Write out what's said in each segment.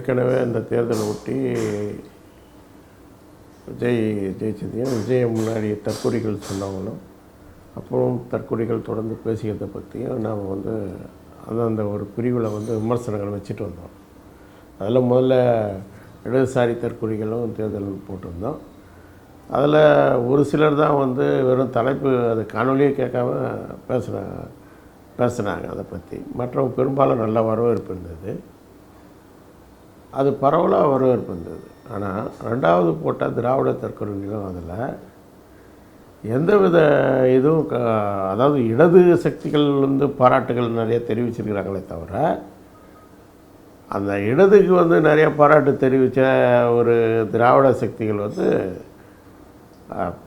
ஏற்கனவே இந்த தேர்தலை ஒட்டி ஜெயிச்சதையும் விஜய் முன்னாடி தற்கொலைகள் சொன்னவங்களும் அப்புறம் தற்கொலைகள் தொடர்ந்து பேசிக்கிறத பற்றியும் நாம் அந்த ஒரு பிரிவில் விமர்சனங்கள் வச்சுட்டு வந்தோம். அதில் முதல்ல இடதுசாரி தற்கொலைகளும் தேர்தல் போட்டிருந்தோம். அதில் ஒரு சிலர் தான் வெறும் தலைப்பு அது காணொலியே கேட்காம பேசுனாங்க. அதை பற்றி மற்றவங்க பெரும்பாலும் நல்ல வரவேற்பு இருந்தது, அது பரவலாக வரவேற்பு இருந்தது. ஆனால் ரெண்டாவது போட்ட திராவிட தற்கொலைகளும் அதில் எந்தவித இதுவும் அதாவது இடது சக்திகள் பாராட்டுகள் நிறைய தெரிவிச்சிருக்கிறாங்களே தவிர அந்த இடதுக்கு நிறைய பாராட்டு தெரிவித்த ஒரு திராவிட சக்திகள்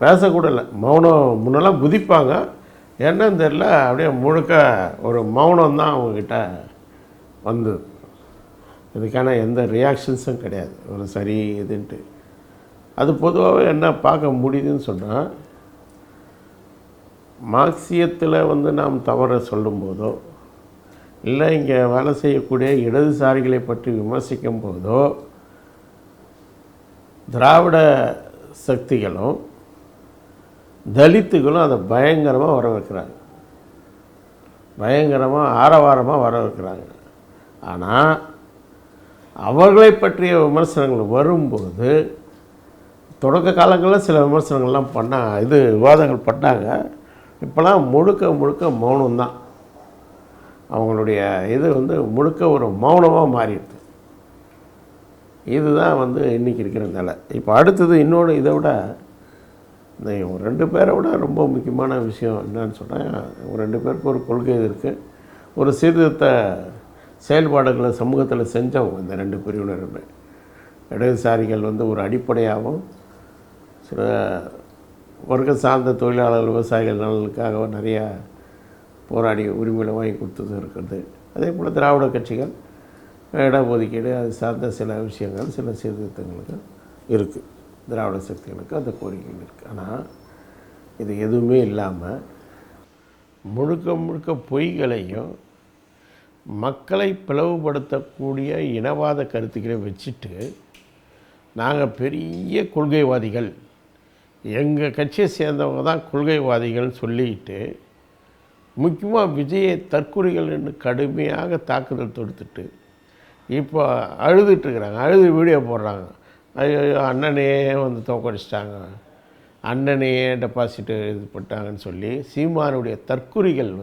பேசக்கூட இல்லை. மௌனம் முன்னெல்லாம் குதிப்பாங்க, என்னன்னு தெரியல, அப்படியே முழுக்க ஒரு மௌனம் தான் அவங்கக்கிட்ட வந்தது. இதுக்கான எந்த ரியாக்ஷன்ஸும் கிடையாது, ஒரு சரி இதுன்ட்டு. அது பொதுவாகவே என்ன பார்க்க முடியுதுன்னு சொன்னால், மார்க்சியத்தில் நாம் தவற சொல்லும்போதோ இல்லை இங்கே வேலை செய்யக்கூடிய இடதுசாரிகளை பற்றி விமர்சிக்கும் போதோ திராவிட சக்திகளும் தலித்துகளும் அதை பயங்கரமாக வரவேற்கிறாங்க, பயங்கரமாக ஆரவாரமாக வரவேற்கிறாங்க. ஆனால் அவர்களை பற்றிய விமர்சனங்கள் வரும்போது தொடக்க காலங்களில் சில விமர்சனங்கள்லாம் விவாதங்கள் பண்ணாங்க. இப்போலாம் முழுக்க முழுக்க மௌனம்தான். அவங்களுடைய இது முழுக்க ஒரு மௌனமாக மாறிடுது. இதுதான் இன்றைக்கி இருக்கிற நிலை. இப்போ அடுத்தது இன்னொன்று, இதை விட இந்த ரெண்டு பேரை விட ரொம்ப முக்கியமான விஷயம் என்னன்னு சொன்னால், ரெண்டு பேருக்கு ஒரு கொள்கை இருக்குது, ஒரு சீர்திருத்த செயல்பாடுகளை சமூகத்தில் செஞ்சவங்க இந்த ரெண்டு பிரிவினருமே. இடதுசாரிகள் ஒரு அடிப்படையாகவும் சில வர்க்க சார்ந்த தொழிலாளர்கள் விவசாயிகள் நலனுக்காக நிறையா போராடி உரிமைகளை வாங்கி கொடுத்தது இருக்கிறது. அதே போல் திராவிட கட்சிகள் இடஒதுக்கீடு அது சார்ந்த சில விஷயங்கள் சில சீர்திருத்தங்களுக்கு இருக்குது, திராவிட சக்திகளுக்கு அந்த கோரிக்கைகள் இருக்குது. ஆனால் இது எதுவுமே இல்லாமல் முழுக்க முழுக்க பொய்களையும் மக்களை பிளவுபடுத்தக்கூடிய இனவாத கருத்துக்களை வச்சுட்டு நாங்கள் பெரிய கொள்கைவாதிகள், எங்கள் கட்சியை சேர்ந்தவங்க தான் கொள்கைவாதிகள்னு சொல்லிட்டு முக்கியமாக விஜயை தற்கொலைகள் என்று கடுமையாக தாக்குதல் தொடுத்துட்டு இப்போ அழுதுட்டுருக்குறாங்க, அழுது வீடியோ போடுறாங்க. ஐயோ அண்ணனையே தோக்கடிச்சிட்டாங்க, அண்ணனையே டெபாசிட்டு இது பண்ணிட்டாங்கன்னு சொல்லி சீமானுடைய தற்கொலைகள்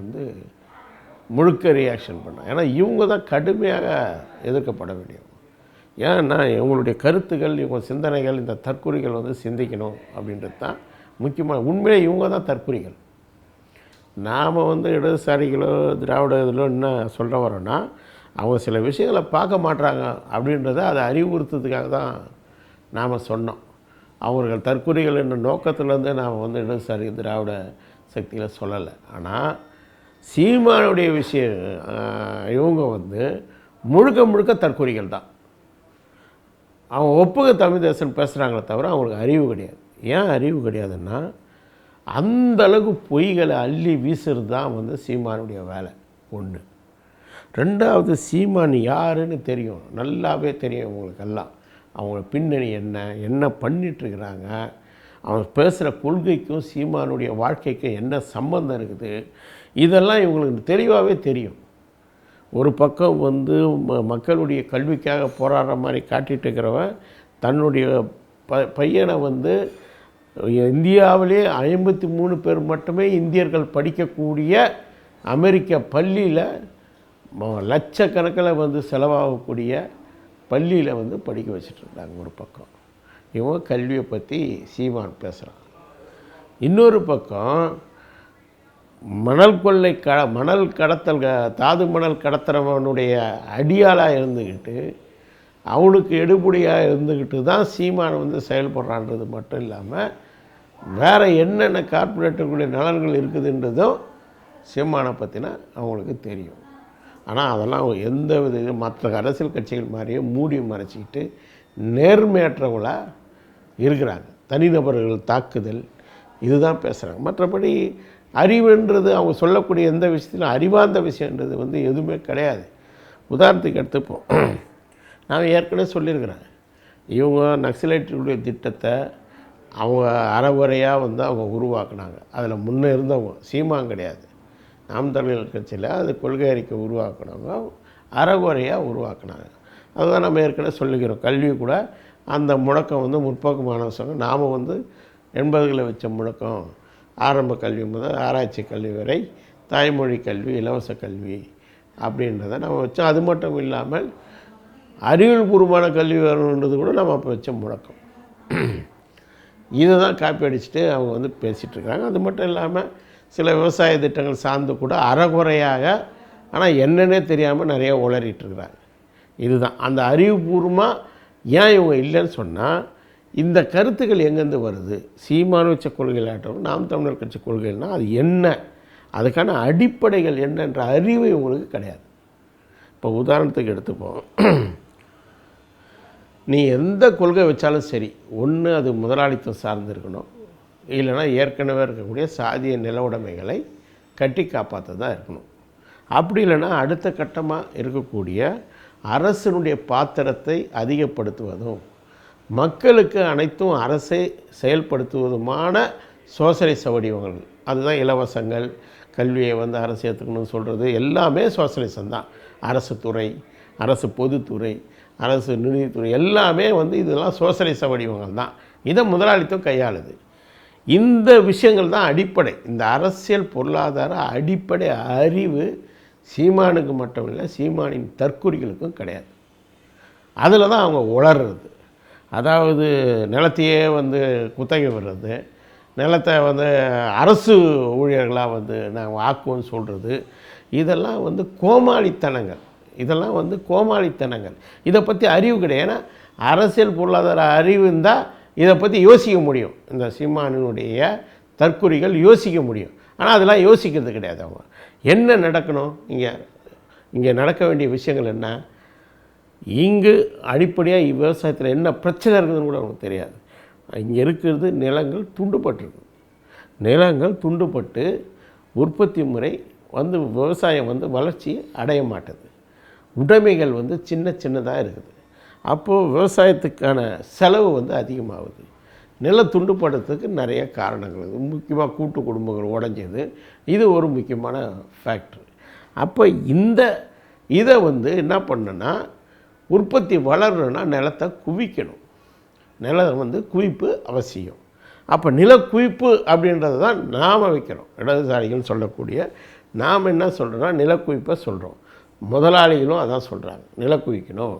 முழுக்க ரியாக்ஷன் பண்ணாங்க. ஏன்னா இவங்க தான் கடுமையாக எதிர்க்கப்பட வேண்டியவங்க. ஏன்னா இவங்களுடைய கருத்துக்கள், இவங்க சிந்தனைகள், இந்த தற்கொலைகள் சிந்திக்கணும் அப்படின்றது தான் முக்கியமாக. உண்மையிலே இவங்க தான் தற்கொலைகள். நாம் இடதுசாரிகளோ திராவிட இதிலோ என்ன சொல்ல வரோன்னா, அவங்க சில விஷயங்களை பார்க்க மாட்டாங்க அப்படின்றத அதை அறிவுறுத்துறதுக்காக தான் நாம் சொன்னோம். அவர்கள் தற்கொலைகள் என்ற நோக்கத்துலேருந்து நாம் இடதுசாரி திராவிட சக்திகளை சொல்லலை. ஆனால் சீமானுடைய விஷயம் இவங்க முழுக்க முழுக்க தற்கொலைகள் தான். அவங்க ஒப்புக தமிழ் தேசம் பேசுகிறாங்களே தவிர அவங்களுக்கு அறிவு கிடையாது. ஏன் அறிவு கிடையாதுன்னா, அந்தளவுக்கு பொய்களை அள்ளி வீசுறது தான் சீமானுடைய வேலை ஒன்று. ரெண்டாவது, சீமான் யாருன்னு தெரியும், நல்லாவே தெரியும் இவங்களுக்கெல்லாம். அவங்க பின்னணி என்ன பண்ணிகிட்ருக்கிறாங்க, அவங்க பேசுகிற கொள்கைக்கும் சீமானுடைய வாழ்க்கைக்கும் என்ன சம்பந்தம் இருக்குது, இதெல்லாம் இவங்களுக்கு தெளிவாகவே தெரியும். ஒரு பக்கம் மக்களுடைய கல்விக்காக போராடுற மாதிரி காட்டிகிட்டு இருக்கிறவன் தன்னுடைய பையனை இந்தியாவிலே 53 பேர் மட்டுமே இந்தியர்கள் படிக்கக்கூடிய அமெரிக்க பள்ளியில் லட்சக்கணக்கில் செலவாகக்கூடிய பள்ளியில் படிக்க வச்சிட்ருக்காங்க. ஒரு பக்கம் இவங்க கல்வியை பற்றி சீமான் பேசுகிறான். இன்னொரு பக்கம் மணல் கடத்தல் தாது மணல் கடத்துறவனுடைய அடியாளாக இருந்துக்கிட்டு அவனுக்கு எடுபடியாக இருந்துக்கிட்டு தான் சீமான் செயல்படுறான்றது மட்டும் இல்லாமல் வேறு என்னென்ன கார்ப்பரேட்டுடைய நலன்கள் இருக்குதுன்றதும் சீமானை பற்றினா அவங்களுக்கு தெரியும். ஆனால் அதெல்லாம் எந்த வித மற்ற அரசியல் கட்சிகள் மாதிரியே மூடி மறைச்சிக்கிட்டு நேர்மையற்றவங்களாக இருக்கிறாங்க. தனிநபர்கள் தாக்குதல் இதுதான் பேசுகிறாங்க. மற்றபடி அறிவுன்றது அவங்க சொல்லக்கூடிய எந்த விஷயத்திலும் அறிவார்ந்த விஷயன்றது எதுவுமே கிடையாது. உதாரணத்துக்கு எடுத்துப்போம், நான் ஏற்கனவே சொல்லியிருக்கிறேன், இவங்க நக்சலைட்டுடைய திட்டத்தை அவங்க அறகுறையாக வந்து அவங்க உருவாக்குனாங்க. அதில் முன்னே இருந்தவங்க சீமான் கிடையாது, நாம் தமிழர் கட்சியில் அது கொள்கை அறிக்கை உருவாக்குனவங்க அறகுறையாக உருவாக்குனாங்க. அதுதான் நம்ம ஏற்கனவே சொல்லிக்கிறோம். கல்வி கூட அந்த முழக்கம் வந்து முற்போக்கு மாணவர் சங்கம் நாம் வந்து 80களில் வச்ச முழக்கம், ஆரம்ப கல்வி முதல் ஆராய்ச்சி கல்வி வரை தாய்மொழி கல்வி, இலவச கல்வி அப்படின்றத நம்ம வச்சோம். அது மட்டும் இல்லாமல் அறிவியல் பூர்வமான கல்வி வரணுன்றது கூட நம்ம அப்போ வச்ச முழக்கம். இதை தான் காப்பி அடிச்சுட்டு அவங்க வந்து பேசிகிட்ருக்காங்க. அது மட்டும் இல்லாமல் சில விவசாய திட்டங்கள் சார்ந்து கூட அறகுறையாக, ஆனால் என்னன்னே தெரியாமல் நிறைய உளறிட்டுருக்குறாங்க. இதுதான் அந்த அறிவுபூர்வமாக ஏன் இவங்க இல்லைன்னு சொன்னால், இந்த கருத்துக்கள் எங்கேருந்து வருது? சீமான் வச்ச கொள்கைகளாகட்டும், நாம் தமிழர் கட்சி கொள்கைன்னா அது என்ன, அதுக்கான அடிப்படைகள் என்னன்ற அறிவு இவங்களுக்கு கிடையாது. இப்போ உதாரணத்துக்கு எடுத்துப்போம், நீ எந்த கொள்கை வச்சாலும் சரி, ஒன்று அது முதலாளித்துவம் சார்ந்து இருக்கணும், இல்லைனா ஏற்கனவே இருக்கக்கூடிய சாதிய நில உடைமைகளை கட்டி காப்பாற்ற தான் இருக்கணும். அப்படி இல்லைன்னா அடுத்த கட்டமாக இருக்கக்கூடிய அரசனுடைய பாத்திரத்தை அதிகப்படுத்துவதும் மக்களுக்கு அனைத்தும் அரசை செயல்படுத்துவதுமான சோசலிச வடிவங்கள். அதுதான் இலவசங்கள், கல்வியை வந்து அரசு ஏற்றுக்கணும்னு சொல்கிறது எல்லாமே சோசலிசம் தான். அரசு துறை, அரசு பொதுத்துறை, அரசு நிதித்துறை எல்லாமே வந்து இதெல்லாம் சோசலிச வடிவங்கள் தான். இதை முதலாளித்துவம் கையாளுது. இந்த விஷயங்கள் தான் அடிப்படை. இந்த அரசியல் பொருளாதார அடிப்படை அறிவு சீமானுக்கு மட்டும் இல்லை, சீமானின் தற்குறிகளுக்கும் கிடையாது. அதில் தான் அவங்க உளர்றது. அதாவது நிலத்தையே வந்து குத்தகை விடுறது, நிலத்தை வந்து அரசு ஊழியர்களாக வந்து நாங்கள் ஆக்குவோன்னு சொல்கிறது, இதெல்லாம் வந்து கோமாளித்தனங்கள். இதெல்லாம் வந்து கோமாளித்தனங்கள். இதை பற்றி அறிவு கிடையாது. ஏன்னா அரசியல் பொருளாதார அறிவு இருந்தால் இதை பற்றி யோசிக்க முடியும். இந்த சீமானினுடைய தற்குறிகள் யோசிக்க முடியும். ஆனால் அதெல்லாம் யோசிக்கிறது கிடையாது. அவங்க என்ன நடக்கணும், இங்கே நடக்க வேண்டிய விஷயங்கள் என்ன, இங்கு அடிப்படையாக விவசாயத்தில் என்ன பிரச்சனை இருக்குதுன்னு கூட அவங்களுக்கு தெரியாது. இங்கே இருக்கிறது நிலங்கள் துண்டுபட்டுருக்கு. நிலங்கள் துண்டுபட்டு உற்பத்தி முறை வந்து விவசாயம் வந்து வளர்ச்சி அடைய மாட்டுது. உடைமைகள் வந்து சின்னதாக இருக்குது. அப்போது விவசாயத்துக்கான செலவு வந்து அதிகமாகுது. நில துண்டுபடுறதுக்கு நிறைய காரணங்கள் இருக்குது. முக்கியமாக கூட்டு குடும்பங்கள் உடஞ்சது, இது ஒரு முக்கியமான ஃபேக்ட்ரு. அப்போ இதை வந்து என்ன பண்ணுன்னா, உற்பத்தி வளரணுன்னா நிலத்தை குவிக்கணும். நிலம் வந்து குவிப்பு அவசியம். அப்போ நில குவிப்பு அப்படின்றது தான் நாம் வைக்கிறோம். இடதுசாரிகள் சொல்லக்கூடிய நாம் என்ன சொல்கிறோன்னா நிலக்குவிப்பை சொல்கிறோம். முதலாளிகளும் அதான் சொல்கிறாங்க, நில குவிக்கணும்,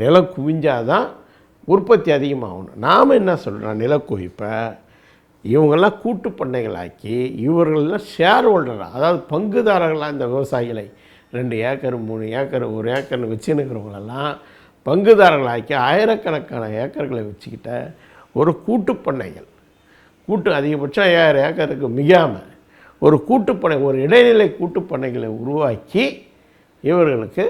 நில குவிஞ்சாதான் உற்பத்தி அதிகமாகணும். நாம் என்ன சொல்கிறோம், நிலக்குவிப்பை இவங்கெல்லாம் கூட்டு பண்ணைகளாக்கி இவர்களெல்லாம் ஷேர் ஹோல்டராக, அதாவது பங்குதாரர்களாக இந்த விவசாயிகளை 2 ஏக்கர் 3 ஏக்கர் 1 ஏக்கர்னு வச்சுன்னுக்கிறவங்களெல்லாம் பங்குதாரர்களாக்கி ஆயிரக்கணக்கான ஏக்கர்களை வச்சுக்கிட்ட ஒரு கூட்டு பண்ணைகள், அதிகபட்சம் 5000 ஏக்கருக்கு மிகாமல் ஒரு கூட்டுப்பண்ணை, ஒரு இடைநிலை கூட்டுப்பண்ணைகளை உருவாக்கி இவர்களுக்கு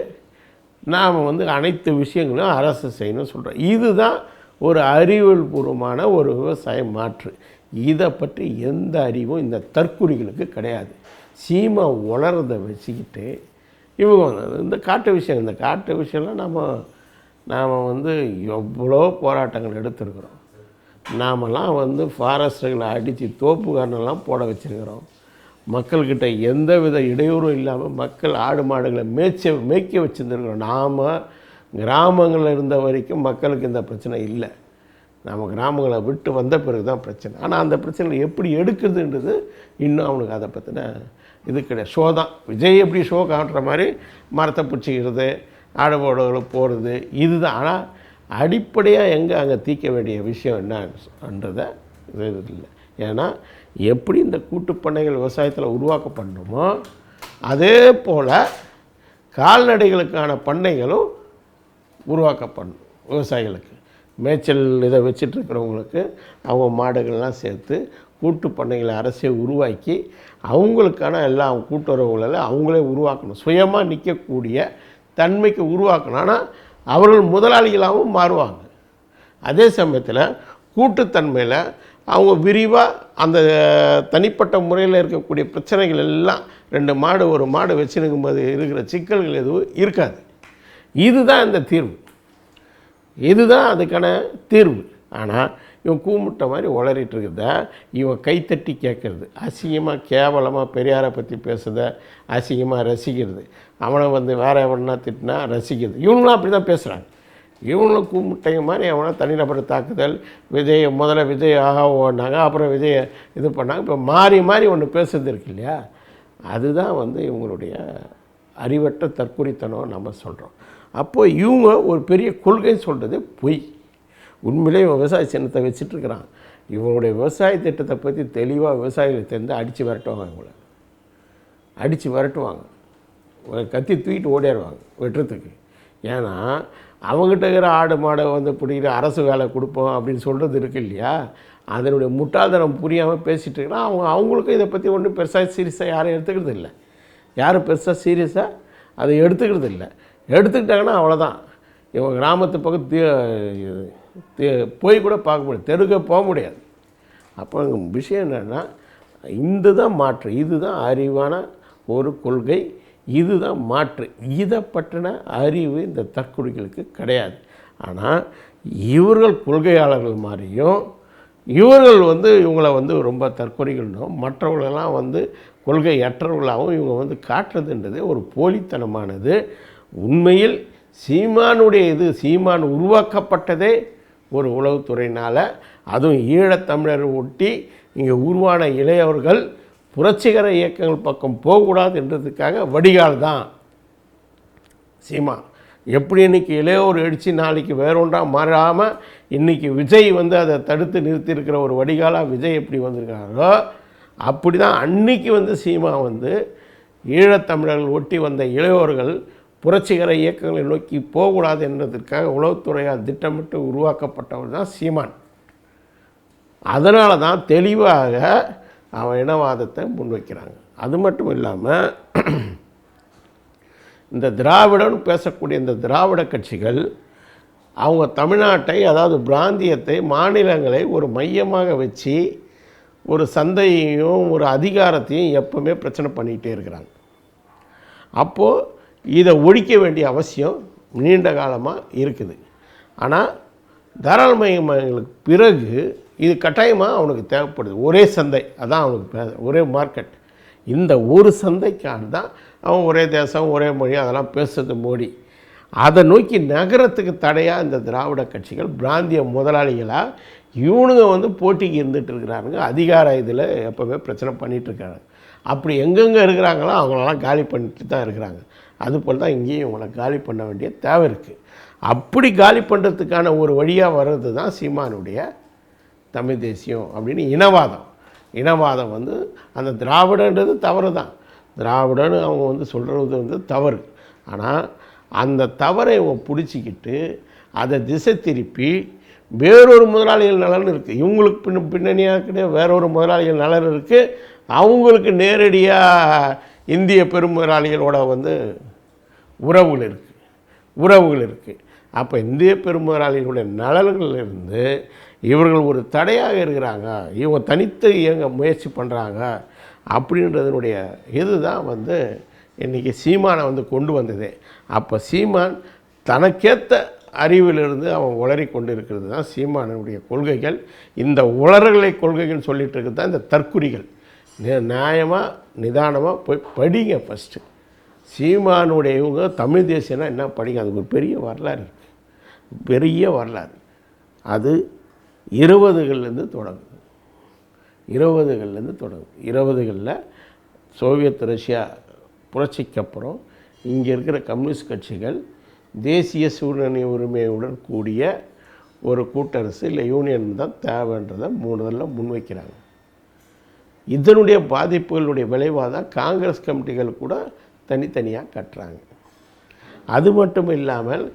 நாம் வந்து அனைத்து விஷயங்களும் அரசு செய்யணும்னு சொல்கிறோம். இதுதான் ஒரு அறிவியல் பூர்வமான ஒரு விவசாய மாற்று. இதை பற்றி எந்த அறிவும் இந்த தற்குறிகளுக்கு கிடையாது. சீமா உளறதை வச்சுக்கிட்டு இவங்க இந்த காட்டு விஷயம்லாம் நாம் வந்து எவ்வளோ போராட்டங்கள் எடுத்துருக்குறோம். நாமெல்லாம் வந்து ஃபாரஸ்ட்டுகளை அடித்து தோப்புக்காரனெல்லாம் போட வச்சுருக்கிறோம். மக்கள்கிட்ட எந்த வித இடையூறும் இல்லாமல் மக்கள் ஆடு மாடுகளை மேய்க்க வச்சுருந்துருக்கிறோம். நாம் கிராமங்களில் இருந்த வரைக்கும் மக்களுக்கு இந்த பிரச்சனை இல்லை. நம்ம கிராமங்களை விட்டு வந்த பிறகு தான் பிரச்சனை. ஆனால் அந்த பிரச்சனை எப்படி எடுக்கிறதுன்றது இன்னும் அவனுக்கு அதை பற்றின இது கிடையாது. ஷோ தான். விஜய் எப்படி ஷோ காட்டுற மாதிரி மரத்தை பிடிச்சிக்கிறது, ஆடு மாடுகளை போகிறது, இதுதான். ஆனால் அடிப்படையாக எங்கே அங்கே தீர்க்க வேண்டிய விஷயம் என்னன்றதை இது இல்லை. ஏன்னா எப்படி இந்த கூட்டுப்பண்ணைகள் விவசாயத்தில் உருவாக்கப்படணுமோ அதே போல் கால்நடைகளுக்கான பண்ணைகளும் உருவாக்கப்படணும். விவசாயிகளுக்கு மேய்ச்சல் இதை வச்சிட்ருக்கிறவங்களுக்கு அவங்க மாடுகள்லாம் சேர்த்து கூட்டு பண்ணைகளை அரசே உருவாக்கி அவங்களுக்கான எல்லா கூட்டுறவுகளை அவங்களே உருவாக்கணும். சுயமாக நிற்கக்கூடிய தன்மைக்கு உருவாக்கணும். ஆனால் அவர்கள் முதலாளிகளாகவும் மாறுவாங்க. அதே சமயத்தில் கூட்டுத்தன்மையில் அவங்க விரிவாக அந்த தனிப்பட்ட முறையில் இருக்கக்கூடிய பிரச்சனைகள் எல்லாம் 2 மாடு 1 மாடு வச்சுருக்கும்போது இருக்கிற சிக்கல்கள் எதுவும் இருக்காது. இதுதான் இந்த தீர்வு. இதுதான் அதுக்கான தீர்வு. ஆனால் இவன் கூமுட்டை மாதிரி உளறிட்டு இருக்கிறத இவன் கைத்தட்டி கேட்குறது, அசிங்கமாக கேவலமாக பெரியாரை பற்றி பேசுகிறத அசிங்கமாக ரசிக்கிறது, அவனை வந்து வேறு எவனா திட்டினா ரசிக்கிறது. இவனும் அப்படி தான் பேசுகிறாங்க. இவங்களும் கூமுட்டைங்க மாதிரி அவனை தனிநபர் தாக்குதல், முதல்ல விஜய் ஆகா ஓடினாங்க, அப்புறம் விஜயை இது பண்ணாங்க. இப்போ மாறி மாறி ஒன்று பேசுறது இருக்கு இல்லையா, அதுதான் வந்து இவங்களுடைய அறிவற்ற தற்குறித்தனம் நம்ம சொல்கிறோம். அப்போது இவங்க ஒரு பெரிய கொள்கைன்னு சொல்கிறது பொய். உண்மையிலே இவன் விவசாய சின்னத்தை வச்சிட்ருக்கிறான். இவனுடைய விவசாய திட்டத்தை பற்றி தெளிவாக விவசாயிகளை தெரிந்து அடித்து விரட்டுவாங்க. இவங்களை அடித்து விரட்டுவாங்க, கத்தி தூக்கிட்டு ஓடிடுவாங்க வெட்டுறதுக்கு. ஏன்னா அவங்ககிட்ட இருக்கிற ஆடு மாடை வந்து பிடிக்கிற அரசு வேலை கொடுப்போம் அப்படின்னு சொல்கிறது இருக்கு இல்லையா, அதனுடைய முட்டாள்தனம் புரியாமல் பேசிகிட்டு இருக்கிறான். அவங்களுக்கும் இதை பற்றி ஒன்றும் பெருசாக சீரியஸாக யாரும் எடுத்துக்கிறது இல்லை. யாரும் பெருசாக சீரியஸாக அதை எடுத்துக்கிறது இல்லை. எடுத்துக்கிட்டாங்கன்னா அவ்வளோதான். இவங்க கிராமத்து பக்கம் போய் கூட பார்க்க முடியாது, தெருக்க போக முடியாது. அப்போ விஷயம் என்னென்னா, இந்த தான் மாற்று, இதுதான் அறிவான ஒரு கொள்கை, இதுதான் மாற்று. இதை பற்றின அறிவு இந்த தற்குறிகளுக்கு கிடையாது. ஆனால் இவர்கள் கொள்கையாளர்கள் மாதிரியும் இவர்கள் வந்து இவங்களை வந்து ரொம்ப தற்கொலைகளும் மற்றவர்களெல்லாம் வந்து கொள்கையற்றவர்களாகவும் இவங்க வந்து காட்டுறதுன்றது ஒரு போலித்தனமானது. உண்மையில் சீமானுடைய சீமான் உருவாக்கப்பட்டதே ஒரு உளவுத்துறையினால், அதுவும் ஈழத்தமிழர் ஒட்டி இங்கே உருவான இளையவர்கள் புரட்சிகர இயக்கங்கள் பக்கம் போகக்கூடாது என்றதுக்காக வடிகால் தான் சீமான். எப்படி இன்றைக்கி இளையோர் அடித்து நாளைக்கு வேறொன்றாக மாறாமல் இன்றைக்கி விஜய் வந்து அதை தடுத்து நிறுத்தியிருக்கிற ஒரு வடிகாலாக விஜய் எப்படி வந்திருக்காரோ, அப்படி தான் அன்றைக்கி வந்து சீமா வந்து ஈழத்தமிழர்கள் ஒட்டி வந்த இளையோர்கள் புரட்சிகர இயக்கங்களை நோக்கி போகக்கூடாது என்றதற்காக உளவுத்துறையால் திட்டமிட்டு உருவாக்கப்பட்டவர் தான் சீமான். அதனால தான் தெளிவாக அவன் இனவாதத்தை முன்வைக்கிறாங்க. அது மட்டும் இல்லாமல் இந்த திராவிடன்னு பேசக்கூடிய இந்த திராவிட கட்சிகள் அவங்க தமிழ்நாட்டை, அதாவது பிராந்தியத்தை, மாநிலங்களை ஒரு மையமாக வச்சு ஒரு சந்தையையும் ஒரு அதிகாரத்தையும் எப்பவுமே பிரச்சனை பண்ணிக்கிட்டே இருக்கிறாங்க. அப்போது இதை ஒழிக்க வேண்டிய அவசியம் நீண்ட காலமாக இருக்குது. ஆனால் தாராளமயங்களுக்கு பிறகு இது கட்டாயமாக அவனுக்கு தேவைப்படுது. ஒரே சந்தை, அதான் அவனுக்கு ஒரே மார்க்கெட். இந்த ஒரு சந்தைக்கான தான் அவன் ஒரே தேசம் ஒரே மொழி அதெல்லாம் பேசுறது மோடி. அதை நோக்கி நகரத்துக்கு தடையாக இந்த திராவிட கட்சிகள் பிராந்திய முதலாளிகளாக இவனுங்க வந்து போட்டிக்கு இருந்துகிட்டு இருக்கிறானுங்க. அதிகார இதில் எப்போவுமே பிரச்சனை பண்ணிகிட்ருக்காங்க. அப்படி எங்கெங்கே இருக்கிறாங்களோ அவங்களெல்லாம் காலி பண்ணிட்டு தான் இருக்கிறாங்க. அதுபோல் தான் இங்கேயும் இவங்களை காலி பண்ண வேண்டிய தேவை இருக்குது. அப்படி காலி பண்ணுறதுக்கான ஒரு வழியாக வர்றது தான் சீமானுடைய தமிழ் தேசியம் அப்படின்னு இனவாதம் வந்து அந்த திராவிடன்றது தவறு தான். திராவிடன்னு அவங்க வந்து சொல்கிறது வந்து தவறு. ஆனால் அந்த தவறை இவங்க பிடிச்சிக்கிட்டு அதை திசை திருப்பி வேறொரு முதலாளிகள் நலன் இருக்குது, இவங்களுக்கு பின்னணியாக கிடையாது, வேறொரு முதலாளிகள் நலன் இருக்குது, அவங்களுக்கு நேரடியாக இந்திய பெரும் முதலாளிகளோட வந்து உறவுகள் இருக்குது. அப்போ இந்திய பெரும் முதலாளிகளுடைய நலன்களிலிருந்து இவர்கள் ஒரு தடையாக இருக்கிறாங்க, இவங்க தனித்து இயங்க முயற்சி பண்ணுறாங்க அப்படின்றதனுடைய இதுதான் வந்து இன்றைக்கி சீமானை வந்து கொண்டு வந்தது. அப்போ சீமான் தனக்கேற்ற அறிவிலிருந்து அவன் உளறி கொண்டு இருக்கிறது தான் சீமானுடைய கொள்கைகள். இந்த உளறலை கொள்கைகள் சொல்லிகிட்டு இருக்கிறது தான் இந்த தற்குறிகள். நியாயமாக நிதானமாக போய் படிங்க. ஃபஸ்ட்டு சீமானுடைய இவங்க தமிழ் தேசியம்னா என்ன படிங்க. அதுக்கு ஒரு பெரிய வரலாறு இருக்குது, பெரிய வரலாறு. அது 20கள்லேருந்து தொடங்குது. 20களில் சோவியத் ரஷ்யா புரட்சிக்கு அப்புறம் இங்கே இருக்கிற கம்யூனிஸ்ட் கட்சிகள் தேசிய சூழ்நிலை உரிமையுடன் கூடிய ஒரு கூட்டரசு இல்லை யூனியன் தான் தேவைன்றதை முன்வைக்கிறாங்க. இதனுடைய பாதிப்புகளுடைய விளைவாக தான் காங்கிரஸ் கமிட்டிகள் கூட தனித்தனியாக கட்டுறாங்க. அது மட்டும் இல்லாமல்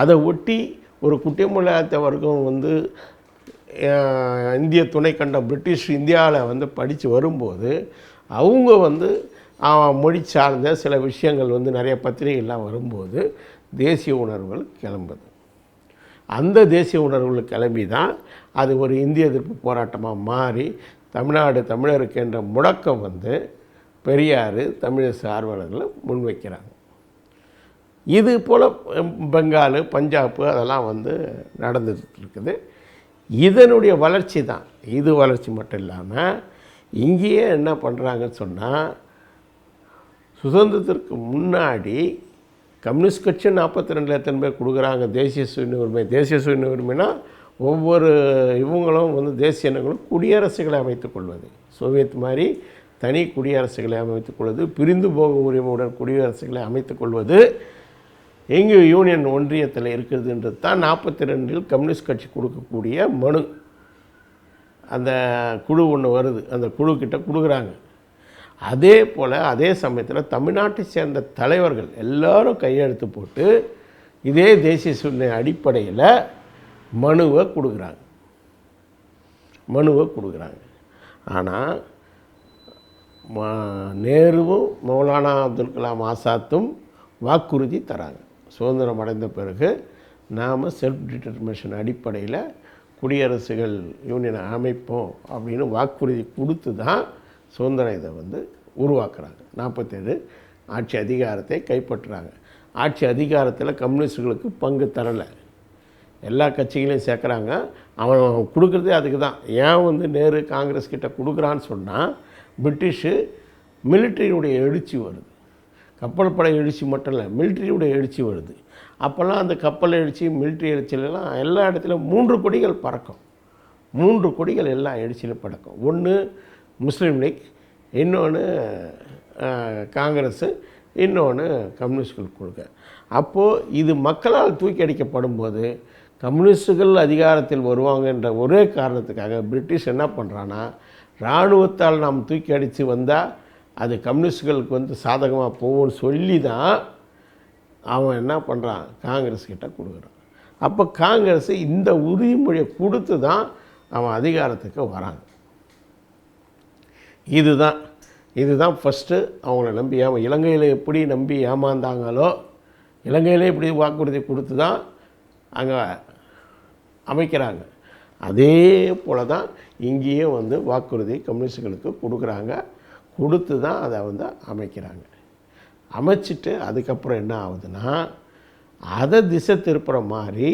அதை ஒட்டி ஒரு குட்டிமொழியாத்த வர்க்கம் வந்து இந்திய துணை கண்டம் பிரிட்டிஷ் இந்தியாவில் வந்து படித்து வரும்போது அவங்க வந்து மொழி சார்ந்த சில விஷயங்கள் வந்து நிறைய பத்திரிகைகள்லாம் வரும்போது தேசிய உணர்வுகள் கிளம்புது. அந்த தேசிய உணர்வுகள் கிளம்பி தான் அது ஒரு இந்திய எதிர்ப்பு போராட்டமாக மாறி தமிழ்நாடு தமிழருக்கு என்ற முழக்கம் வந்து பெரியார் தமிழரசு ஆர்வலர்களை முன்வைக்கிறாங்க. இது போல் பெங்கால், பஞ்சாப் அதெல்லாம் வந்து நடந்துட்டு இருக்குது. இதனுடைய வளர்ச்சி தான். இது வளர்ச்சி மட்டும் இல்லாமல் இங்கேயே என்ன பண்ணுறாங்கன்னு சொன்னால், சுதந்திரத்திற்கு முன்னாடி கம்யூனிஸ்ட் கட்சி 42 எத்தனை பேர் கொடுக்குறாங்க தேசிய சுயநிர்மை. தேசிய சுயநிர்மைனா ஒவ்வொரு இவங்களும் வந்து தேசிய இனங்களும் குடியரசுகளை அமைத்துக் கொள்வது. சோவியத் மாதிரி தனி குடியரசுகளை அமைத்துக் கொள்வது, பிரிந்து போக உரிமையுடன் குடியரசுகளை அமைத்துக் கொள்வது எங்கே யூனியன் ஒன்றியத்தில் இருக்கிறதுன்றது தான் 42 கம்யூனிஸ்ட் கட்சி கொடுக்கக்கூடிய மனு. அந்த குழு ஒன்று வருது, அந்த குழுக்கிட்ட கொடுக்குறாங்க. அதே போல் அதே சமயத்தில் தமிழ்நாட்டை சேர்ந்த தலைவர்கள் எல்லோரும் கையெழுத்து போட்டு இதே தேசிய சூழ்நிலை அடிப்படையில் மனுவை கொடுக்குறாங்க. ஆனால் நேருவும் மௌலானா அப்துல் கலாம் ஆசாத்தும் வாக்குறுதி தராங்க. சுதந்திரம் அடைந்த பிறகு நாம் செல்ஃப் டிட்டர்மினேஷன் அடிப்படையில் குடியரசுகள் யூனியனை அமைப்போம் அப்படின்னு வாக்குறுதி கொடுத்து தான் சுதந்திர இதை வந்து உருவாக்குறாங்க. 47 ஆட்சி அதிகாரத்தை கைப்பற்றுறாங்க. ஆட்சி அதிகாரத்தில் கம்யூனிஸ்டுகளுக்கு பங்கு தரலை. எல்லா கட்சிகளையும் சேர்க்குறாங்க. அவன் கொடுக்குறதே அதுக்கு தான். ஏன் வந்து நேரு காங்கிரஸ் கிட்ட கொடுக்குறான்னு சொன்னால், பிரிட்டிஷு மிலிட்ரியினுடைய எழுச்சி வருது. கப்பல் படை எழுச்சி மட்டும் இல்லை, மிலிட்ரியுடைய எழுச்சி வருது. அப்போல்லாம் அந்த கப்பல் எழுச்சி, மிலிட்ரி எழுச்சியிலலாம் எல்லா இடத்துலையும் 3 கொடிகள் பறக்கும். 3 கொடிகள் எல்லா எழுச்சியிலும் பறக்கும். ஒன்று முஸ்லீம் லீக், இன்னொன்று காங்கிரஸு, இன்னொன்று கம்யூனிஸ்டுகள் கொள்கை. அப்போது இது மக்களால் தூக்கி அடிக்கப்படும் போது கம்யூனிஸ்டுகள் அதிகாரத்தில் வருவாங்கன்ற ஒரே காரணத்துக்காக பிரிட்டிஷ் என்ன பண்ணுறான்னா, இராணுவத்தால் நாம் தூக்கி அடித்து வந்தால் அது கம்யூனிஸ்டுகளுக்கு வந்து சாதகமாக போகும்னு சொல்லி தான் அவன் என்ன பண்ணுறான், காங்கிரஸ் கிட்ட கொடுக்குறான். அப்போ காங்கிரஸ் இந்த உறுதிமொழியை கொடுத்து தான் அவன் அதிகாரத்துக்கு வராங்க. இதுதான் ஃபஸ்ட்டு அவங்கள நம்பி இலங்கையில் எப்படி நம்பி ஏமாந்தாங்களோ, இலங்கையிலே இப்படி வாக்குறுதி கொடுத்து தான் அங்கே அமைக்கிறாங்க. அதே போல் தான் இங்கேயும் வந்து வாக்குறுதி கம்யூனிஸ்டுகளுக்கு கொடுக்குறாங்க. கொடுத்து தான் அதை வந்து அமைக்கிறாங்க. அமைச்சிட்டு அதுக்கப்புறம் என்ன ஆகுதுன்னா, அதை திசை திருப்புற மாதிரி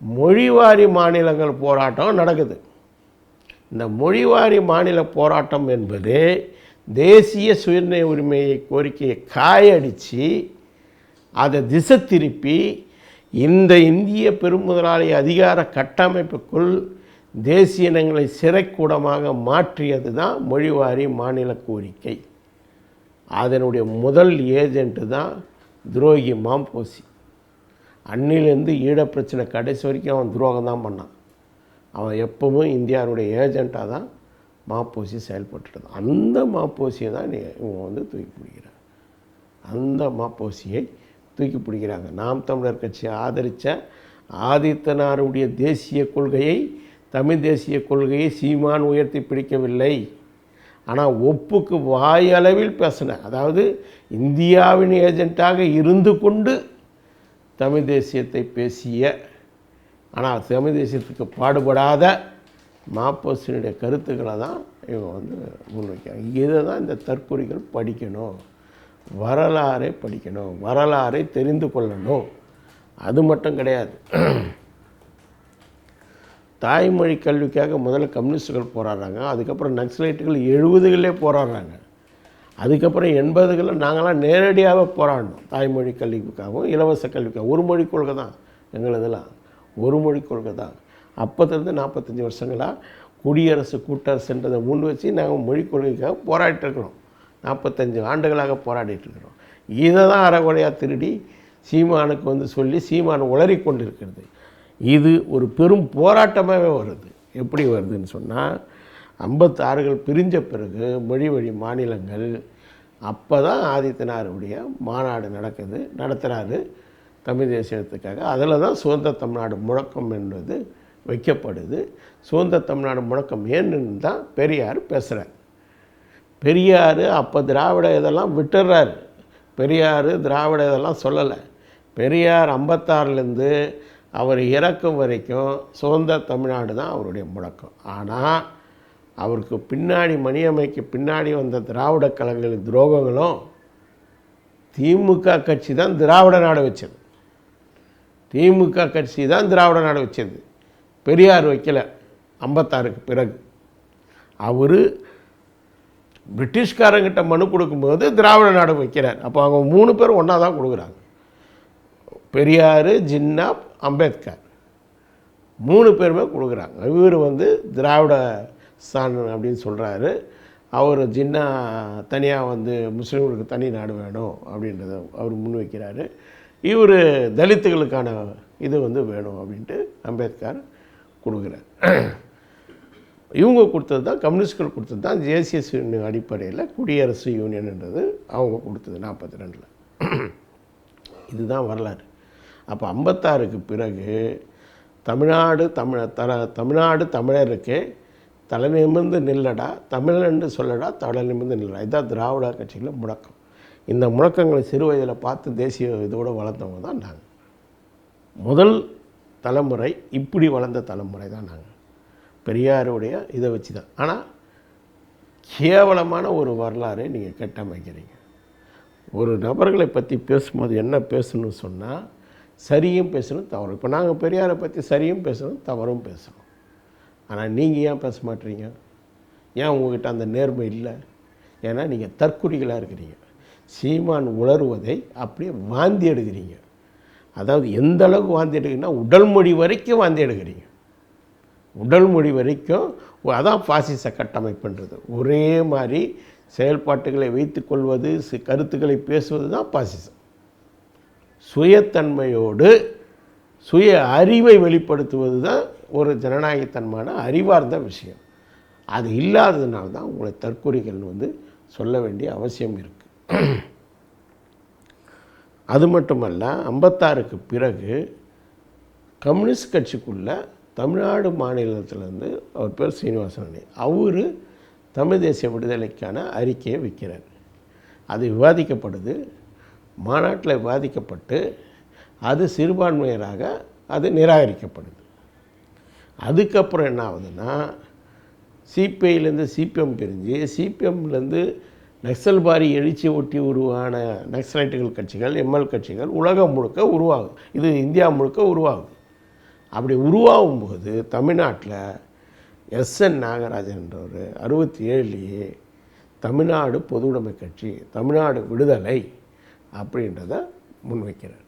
மொழிவாரி மாநிலங்கள் போராட்டம் நடக்குது. இந்த மொழிவாரி மாநில போராட்டம் என்பது தேசிய சுயநிர்ணய உரிமையை கோரிக்கையை காயடித்து அதை திசை திருப்பி இந்த இந்திய பெருமுதலாளி அதிகார கட்டமைப்புக்குள் தேசிய இனங்களை சிறைக்கூடமாக மாற்றியது தான் மொழிவாரி மாநில கோரிக்கை. அதனுடைய முதல் ஏஜென்ட்டு தான் துரோகி மாம்போசி. அன்னிலேருந்து ஈழப்பிரச்சனை கடைசி வரைக்கும் அவன் துரோகம் தான் பண்ணான். அவன் எப்பவும் இந்தியாவுடைய ஏஜெண்ட்டாக தான் மாப்போசி செயல்பட்டுறது. அந்த மாப்போசியை தான் இவங்க வந்து தூக்கி பிடிக்கிறாங்க. அந்த மாப்போசியை தூக்கி பிடிக்கிறாங்க. நாம் தமிழர் கட்சியை ஆதரித்த ஆதித்தனாருடைய தேசிய கொள்கையை, தமிழ் தேசிய கொள்கையை சீமான் உயர்த்தி பிடிக்கவில்லை. ஆனால் ஒப்புக்கு வாயளவில் பேசின, அதாவது இந்தியாவின் ஏஜெண்ட்டாக இருந்து கொண்டு தமிழ் தேசியத்தை பேசிய, ஆனால் தமிழ் தேசியத்துக்கு பாடுபடாத மாப்போசினுடைய கருத்துக்களை தான் இவங்க வந்து முன்வைக்கிறாங்க. இதை தான் இந்த தற்கொலைகள் படிக்கணும், வரலாறை படிக்கணும், வரலாறை தெரிந்து கொள்ளணும். அது மட்டும் கிடையாது, தாய்மொழி கல்விக்காக முதல்ல கம்யூனிஸ்டுகள் போராடுறாங்க. அதுக்கப்புறம் நக்சலைட்டுகள் 70களே போராடுறாங்க. அதுக்கப்புறம் 80களில் நாங்களாம் நேரடியாக போராடணும். தாய்மொழி கல்விக்காகவும் இலவச கல்விக்காக ஒரு மொழி கொள்கை தான் எங்களதெல்லாம், ஒரு மொழி கொள்கை தான். அப்போத்திலேருந்து 45 வருஷங்களாக குடியரசு கூட்டரசுன்றதை முன் வச்சு நாங்கள் மொழி கொள்கைக்காக போராடிட்டுருக்கிறோம். 45 ஆண்டுகளாக போராடிட்டுருக்கிறோம். இதை தான் அறகுறையாக திருடி சீமானுக்கு வந்து சொல்லி சீமான் உளறி கொண்டு இருக்கிறது. இது ஒரு பெரும் போராட்டமாகவே வருது. எப்படி வருதுன்னு சொன்னால், 56கள் பிரிஞ்ச பிறகு மொழி வழி மாநிலங்கள், அப்போ தான் ஆதித்தனாருடைய மாநாடு நடத்துகிறாரு தமிழ் தேசியத்துக்காக. அதில் தான் சுதந்திர தமிழ்நாடு முழக்கம் என்பது வைக்கப்படுது. சுதந்திர தமிழ்நாடு முழக்கம் ஏன்னு தான் பெரியார் பேசுகிறார். பெரியார் அப்போ திராவிட இதெல்லாம் விட்டுறாரு. பெரியார் திராவிட இதெல்லாம் சொல்லலை. பெரியார் 56லேருந்து அவர் இறக்கும் வரைக்கும் சுதந்திர தமிழ்நாடு தான் அவருடைய முழக்கம். ஆனால் அவருக்கு பின்னாடி மணியம்மைக்கு பின்னாடி வந்த திராவிட கழகங்களின் துரோகங்களும் திமுக கட்சி தான் திராவிட நாடு வச்சது. திமுக கட்சி தான் திராவிட நாடு வச்சது. பெரியார் வைக்கல. 56க்கு பிறகு அவர் பிரிட்டிஷ்காரங்கிட்ட மனு கொடுக்கும்போது திராவிட நாடு வைக்கிறார். அப்போ அவங்க 3 பேரும் ஒன்றா தான் கொடுக்குறாங்க. பெரியார், ஜின்னா, அம்பேத்கர் 3 பேருமே கொடுக்குறாங்க. இவர் வந்து திராவிட சான் அப்படின்னு சொல்கிறாரு. அவர் ஜின்னா தனியாக வந்து முஸ்லீம்களுக்கு தனி நாடு வேணும் அப்படின்றத அவர் முன் வைக்கிறாரு. இவர் தலித்துகளுக்கான இது வந்து வேணும் அப்படின்ட்டு அம்பேத்கர் கொடுக்குறார். இவங்க கொடுத்தது தான், கம்யூனிஸ்ட்கள் கொடுத்தது தான் தேசிய அடிப்படையில் குடியரசு யூனியன்ன்றது அவங்க கொடுத்தது 42. இதுதான் வரலாறு. அப்போ 56க்கு பிறகு தமிழ்நாடு தமிழருக்கு தலை நிமிர்ந்து நில்லடா, தமிழன்னு சொல்லடா, தலை நிமிர்ந்து நில்லடா. இதுதான் திராவிட கட்சியில் முழக்கம். இந்த முழக்கங்களை சிறு வயதில் பார்த்து தேசிய இதோடு வளர்ந்தவங்க தான் நாங்கள். முதல் தலைமுறை இப்படி வளர்ந்த தலைமுறை தான் நாங்கள். பெரியாருடைய இதை வச்சு தான். ஆனால் கேவலமான ஒரு வரலாறை நீங்கள் கட்டமைக்கிறீங்க. ஒரு நபர்களை பற்றி பேசும்போது என்ன பேசணும்னு சொன்னால் சரியும் பேசணும், தவறும். இப்போ நாங்கள் பெரியாரை பற்றி சரியும் பேசணும், தவறும் பேசணும். ஆனால் நீங்கள் ஏன் பேச மாட்டீங்க? ஏன் உங்கள்கிட்ட அந்த நேர்மை இல்லை? ஏன்னா நீங்கள் தற்குறிகளாக இருக்கிறீங்க. சீமான் உணர்வதை அப்படியே வாந்தி எடுக்கிறீங்க. அதாவது எந்த அளவுக்கு வாந்தி எடுக்கிறீங்கன்னா உடல் மொழி வரைக்கும் வாந்தி எடுக்கிறீங்க. உடல் மொழி வரைக்கும். அதான் பாசிச கட்டமைப்புன்றது. ஒரே மாதிரி செயல்பாட்டுகளை வைத்து கொள்வது, கருத்துக்களை பேசுவது தான் பாசிசம். சுயத்தன்மையோடு சுய அறிவை வெளிப்படுத்துவது தான் ஒரு ஜனநாயகத்தன்மையான அறிவார்ந்த விஷயம். அது இல்லாததுனால தான் உங்களை தற்கொலைகள் வந்து சொல்ல வேண்டிய அவசியம் இருக்குது. அது மட்டுமல்ல, 56க்கு பிறகு கம்யூனிஸ்ட் கட்சிக்குள்ளே தமிழ்நாடு மாநிலத்திலேருந்து அவர் பேர் சீனிவாசன், அவர் தமிழ் தேசிய விடுதலைக்கான அறிக்கையை வைக்கிறார். அது விவாதிக்கப்படுது, மாநாட்டில் விவாதிக்கப்பட்டு அது சிறுபான்மையராக அது நிராகரிக்கப்படுது. அதுக்கப்புறம் என்ன ஆகுதுன்னா, சிபிஐலேருந்து சிபிஎம் பிரிஞ்சு, சிபிஎம்லேருந்து நக்சல்பாரி எழுச்சி ஒட்டி உருவான நக்சலைட்டுகள் கட்சிகள், எம்எல் கட்சிகள் உலகம் முழுக்க உருவாகுது. இது இந்தியா முழுக்க உருவாகுது. அப்படி உருவாகும்போது தமிழ்நாட்டில் எஸ்என் நாகராஜன்றவர் 67லேயே தமிழ்நாடு பொதுவுடைமை கட்சி, தமிழ்நாடு விடுதலை அப்படின்றத முன்வைக்கிறார்.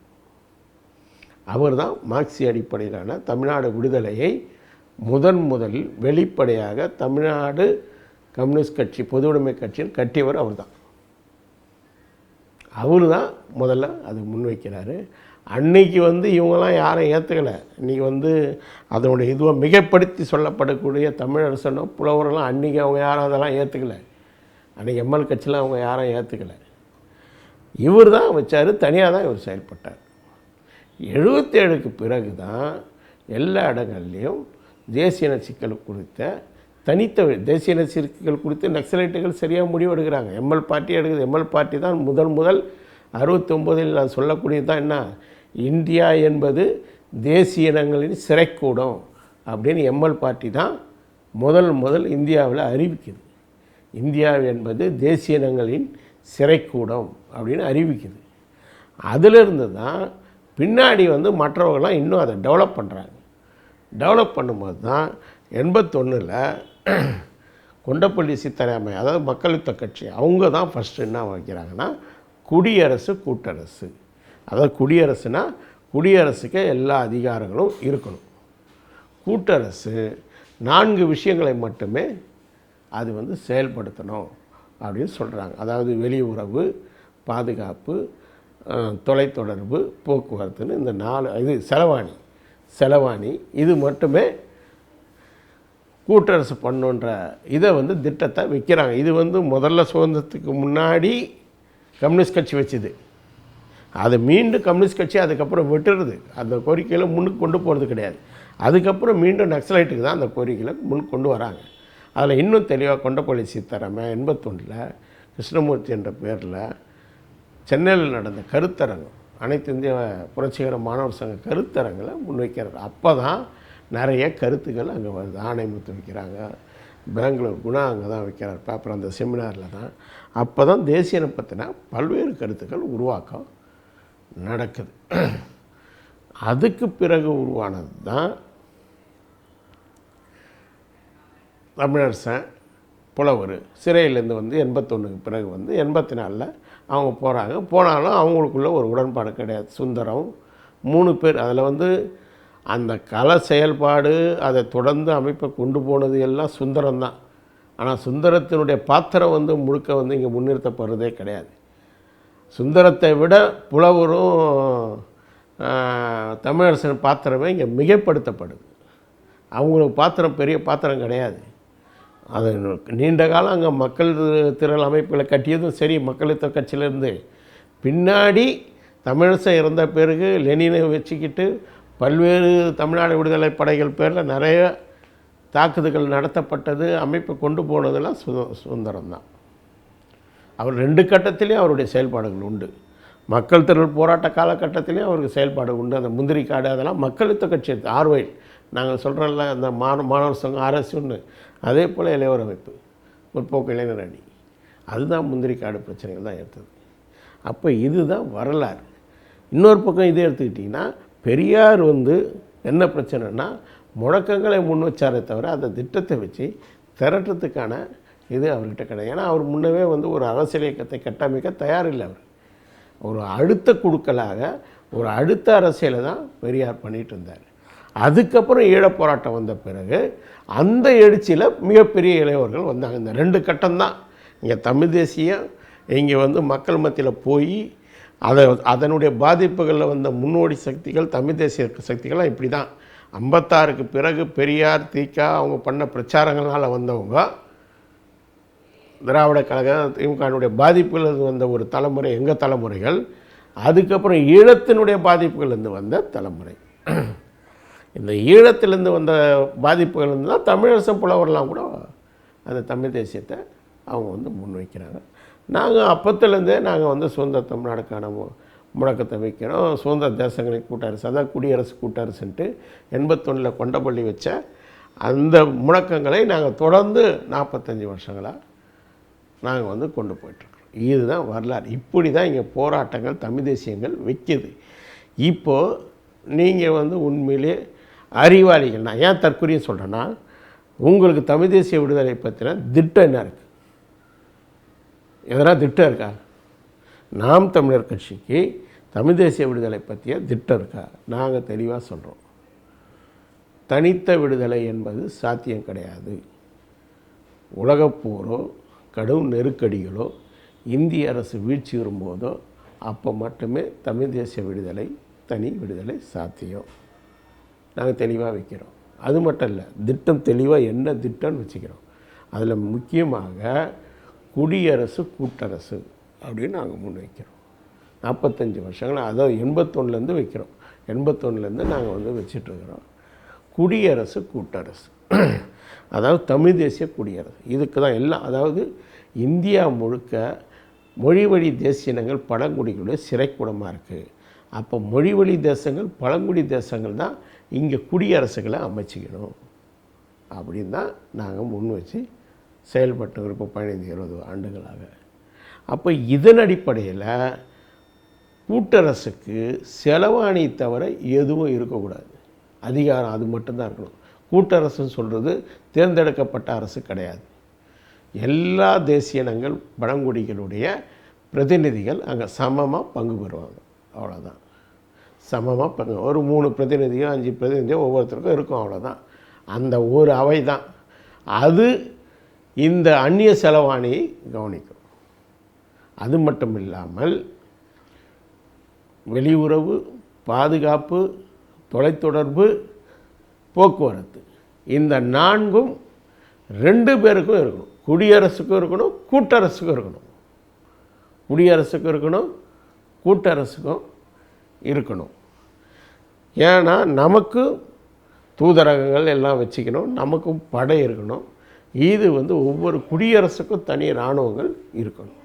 அவர் தான் மார்க்சிய அடிப்படையிலான தமிழ்நாடு விடுதலையை முதலில் வெளிப்படையாக தமிழ்நாடு கம்யூனிஸ்ட் கட்சி பொதுவுடைமை கட்சியில் கட்டியவர் அவர் தான். முதல்ல அது முன்வைக்கிறாரு. அன்னைக்கு வந்து இவங்கெல்லாம் யாரும் ஏற்றுக்கலை. இன்றைக்கி வந்து அதனுடைய இதுவை மிகைப்படுத்தி சொல்லப்படக்கூடிய தமிழரசனோ புலவரெல்லாம் அன்றைக்கி அவங்க யாரும் அதெல்லாம் ஏற்றுக்கலை. அன்றைக்கி எம்எல் கட்சியில் அவங்க யாரும் ஏற்றுக்கலை. இவர் தான் வச்சார், தனியாக தான் இவர் செயல்பட்டார். 77க்கு பிறகு தான் எல்லா இடங்கள்லேயும் தேசிய இன சிக்கல் குறித்த தனித்த தேசிய இன சிக்கல் குறித்து நக்சலைட்டுகள் சரியாக முடிவு எடுக்கிறாங்க. எம்எல் பார்ட்டி எடுக்குது. எம்எல் பார்ட்டி தான் முதல் 69ல் நான் சொல்லக்கூடியது தான் என்ன, இந்தியா என்பது தேசிய இனங்களின் சிறைக்கூடம் அப்படின்னு எம்எல் பார்ட்டி தான் முதல் இந்தியாவில் அறிவிக்குது. இந்தியா என்பது தேசிய இனங்களின் சிறைக்கூடம் அப்படின்னு அறிவிக்குது. அதிலிருந்து தான் பின்னாடி வந்து மற்றவர்கள்லாம் இன்னும் அதை டெவலப் பண்ணுறாங்க. டெவலப் பண்ணும்போது தான் 81ல் கொண்டப்பள்ளி சீத்தாராமையா, அதாவது மக்கள் யுத்த கட்சி, அவங்க தான் ஃபஸ்ட்டு என்ன வைக்கிறாங்கன்னா குடியரசு கூட்டரசு. அதாவது குடியரசுனா குடியரசுக்கு எல்லா அதிகாரங்களும் இருக்கணும். கூட்டரசு 4 விஷயங்களை மட்டுமே அது வந்து செயல்படுத்தணும் அப்படின்னு சொல்கிறாங்க. அதாவது வெளியுறவு, பாதுகாப்பு, தொலைத்தொடர்பு, போக்குவரத்துன்னு இந்த 4 இது செலவாணி இது மட்டுமே கூட்டரசு பண்ணுன்ற இதை வந்து திட்டத்தை வைக்கிறாங்க. இது வந்து முதல்ல சுதந்திரத்துக்கு முன்னாடி கம்யூனிஸ்ட் கட்சி வச்சுது. அதை மீண்டும் கம்யூனிஸ்ட் கட்சி அதுக்கப்புறம் விட்டுருது. அந்த கோரிக்கையில் முன்னுக்கு கொண்டு போகிறது கிடையாது. அதுக்கப்புறம் மீண்டும் நக்சலைட்டுக்கு தான் அந்த கோரிக்கையில் முன்னுக்கு கொண்டு வராங்க. அதில் இன்னும் தெளிவாக கொண்டப்பள்ளி சீத்தாராமையா 81ல் கிருஷ்ணமூர்த்தி என்ற பேரில் சென்னையில் நடந்த கருத்தரங்கம், அனைத்து இந்திய புரட்சிகர மாணவர் சங்க கருத்தரங்களை முன்வைக்கிறார். அப்போ தான் நிறைய கருத்துக்கள் அங்கே வருது. ஆணைமுத்து வைக்கிறாங்க, பெங்களூர் குணா அங்கே தான் வைக்கிறார் பேப்பர், அந்த செமினாரில் தான். அப்போ தான் தேசிய இனம் பற்றின பல்வேறு கருத்துக்கள் உருவாக்கம் நடக்குது. அதுக்கு பிறகு உருவானது தான் தமிழரசன் புலவர். சிறையிலேருந்து வந்து 81க்கு பிறகு வந்து 84ல் அவங்க போகிறாங்க. போனாலும் அவங்களுக்குள்ள ஒரு உடன்பாடு கிடையாது. சுந்தரம் 3 பேர் அதில் வந்து அந்த கலை செயல்பாடு அதை தொடர்ந்து அமைப்பை கொண்டு போனது எல்லாம் சுந்தரம் தான். ஆனால் சுந்தரத்தினுடைய பாத்திரம் வந்து முழுக்க வந்து இங்கே முன்னிறுத்தப்படுறதே கிடையாது. சுந்தரத்தை விட புலவரும் தமிழரசன் பாத்திரமே இங்கே மிகைப்படுத்தப்படுது. அவங்களுக்கு பாத்திரம் பெரிய பாத்திரம் கிடையாது. அது நீண்ட காலம் அங்கே மக்கள் திரள் அமைப்புகளை கட்டியதும் சரி, மக்களித்த கட்சியிலேருந்து பின்னாடி தமிழரசன் இறந்த பிறகு லெனினை வச்சுக்கிட்டு பல்வேறு தமிழ்நாடு விடுதலை படைகள் பேரில் நிறைய தாக்குதல்கள் நடத்தப்பட்டது, அமைப்பை கொண்டு போனதெல்லாம் சுதந்திரம் தான். அவர் 2 கட்டத்திலையும் அவருடைய செயல்பாடுகள் உண்டு. மக்கள் திரள் போராட்ட காலகட்டத்திலையும் அவருக்கு செயல்பாடு உண்டு. அந்த முந்திரி காடு அதெல்லாம் மக்களித்த கட்சி ஆர்வைல் நாங்கள் சொல்கிறோம்ல, அந்த மாணவர் சங்கம் RSUன்னு, அதே போல் இளையோர் அமைப்பு, முற்போக்கு இளைஞர் அணி, அதுதான் முந்திரி காடு பிரச்சனைகள் தான் எடுத்தது. அப்போ இதுதான் வரலாறு. இன்னொரு பக்கம் இது எடுத்துக்கிட்டிங்கன்னா, பெரியார் வந்து என்ன பிரச்சனைனா முழக்கங்களை முன் வச்சாரே தவிர அந்த திட்டத்தை வச்சு திரட்டுறதுக்கான இது அவர்கிட்ட கிடையாது. ஏன்னா அவர் முன்னவே வந்து ஒரு அரசியல் இயக்கத்தை கட்டமைக்க தயாரில்லை. அவர் ஒரு அடுத்த குழுக்களாக ஒரு அடுத்த அரசியலை தான் பெரியார் பண்ணிகிட்டு இருந்தார். அதுக்கப்புறம் ஈழப் போராட்டம் வந்த பிறகு அந்த எழுச்சியில் மிகப்பெரிய இளைஞர்கள் வந்தாங்க. இந்த 2 கட்டம்தான். இங்கே தமிழ் தேசியம் இங்கே வந்து மக்கள் மத்தியில் போய் அதனுடைய பாதிப்புகளில் வந்த முன்னோடி சக்திகள் தமிழ் தேசிய சக்திகள்லாம் இப்படி தான். 56க்கு பிறகு பெரியார் தீகா அவங்க பண்ண பிரச்சாரங்களால் வந்தவங்க திராவிட கழகம் திமுகனுடைய பாதிப்புகள் வந்த ஒரு தலைமுறை எங்கள் தலைமுறைகள். அதுக்கப்புறம் ஈழத்தினுடைய பாதிப்புகள்லேருந்து வந்த தலைமுறை. இந்த ஈழத்திலேருந்து வந்த பாதிப்புகள் தான் தமிழரசன் புலவர்லாம் கூட அந்த தமிழ் தேசியத்தை அவங்க வந்து முன்வைக்கிறாங்க. நாங்கள் அப்பத்துலேருந்தே நாங்கள் வந்து சுதந்திர தமிழ்நாடுக்கான முழக்கத்தை வைக்கிறோம். சுதந்திர தேசங்களின் கூட்டரசு, அதாவது குடியரசு கூட்டரசுன்ட்டு 81ல் கொண்டப்பள்ளி வச்ச அந்த முழக்கங்களை நாங்கள் தொடர்ந்து 45 வருஷங்களாக நாங்கள் வந்து கொண்டு போயிட்டுருக்கோம். இதுதான் வரலாறு. இப்படி தான் இங்கே போராட்டங்கள் தமிழ் தேசியங்கள் வைக்கிது. இப்போது நீங்கள் வந்து உண்மையிலே அறிவாளிகள். நான் ஏன் தற்கொலையும் சொல்கிறேன்னா, உங்களுக்கு தமிழ் தேசிய விடுதலை பற்றின திட்டம் என்ன இருக்குது? எதனா திட்டம் இருக்கா? நாம் தமிழர் கட்சிக்கு தமிழ் தேசிய விடுதலை பற்றிய திட்டம் இருக்கா? நாங்கள் தெளிவாக சொல்கிறோம். தனித்த விடுதலை என்பது சாத்தியம் கிடையாது. உலகப்போரோ கடும் நெருக்கடிகளோ இந்திய அரசு வீழ்ச்சி வரும்போதோ அப்போ மட்டுமே தமிழ் தேசிய விடுதலை, தனி விடுதலை சாத்தியம். நாங்கள் தெளிவாக வைக்கிறோம். அது மட்டும் இல்லை, திட்டம் தெளிவாக என்ன திட்டம்னு வச்சுக்கிறோம். அதில் முக்கியமாக குடியரசு கூட்டரசு அப்படின்னு நாங்கள் முன்வைக்கிறோம். 45 வருஷங்கள், அதாவது 81லேருந்து வைக்கிறோம். 81லேருந்து நாங்கள் வந்து வச்சிட்ருக்கிறோம். குடியரசு கூட்டரசு, அதாவது தமிழ் தேசிய குடியரசு. இதுக்கு தான் எல்லாம். அதாவது இந்தியா முழுக்க மொழி வழி தேசியனங்கள் பழங்குடிகளுடைய சிறைக்கூடமாக இருக்குது. அப்போ மொழி வழி தேசங்கள் பழங்குடி தேசங்கள் தான் இங்கே குடியரசுகளை அமைச்சிக்கணும் அப்படின்னு தான் நாங்கள் முன் வச்சு செயல்பட்டு இப்போ 15-20 ஆண்டுகளாக. அப்போ இதன் அடிப்படையில் கூட்டரசுக்கு செலவாணி தவிர எதுவும் இருக்கக்கூடாது. அதிகாரம் அது மட்டும்தான் இருக்கணும். கூட்டரசுன்னு சொல்கிறது தேர்ந்தெடுக்கப்பட்ட அரசு கிடையாது. எல்லா தேசியனங்கள் பழங்குடிகளுடைய பிரதிநிதிகள் அங்கே சமமாக பங்கு பெறுவாங்க. அவ்வளோதான். சமமாக பங்கு, ஒரு 3 பிரதிநிதியோ 5 பிரதிநிதியோ ஒவ்வொருத்தருக்கும் இருக்கும். அவ்வளோதான். அந்த ஒரு அவை தான் அது இந்த அந்நிய செலவாணியை கவனிக்கும். அது மட்டும் இல்லாமல் வெளியுறவு, பாதுகாப்பு, தொலைத்தொடர்பு, போக்குவரத்து, இந்த 4ம் 2 பேருக்கும் இருக்கணும். குடியரசுக்கும் இருக்கணும், கூட்டரசுக்கும் இருக்கணும். குடியரசுக்கும் இருக்கணும், கூட்டரசுக்கும் இருக்கணும். ஏன்னா நமக்கு தூதரகங்கள் எல்லாம் வச்சுக்கணும், நமக்கும் படை இருக்கணும். இது வந்து ஒவ்வொரு குடியரசுக்கும் தனி இராணுவங்கள் இருக்கணும்.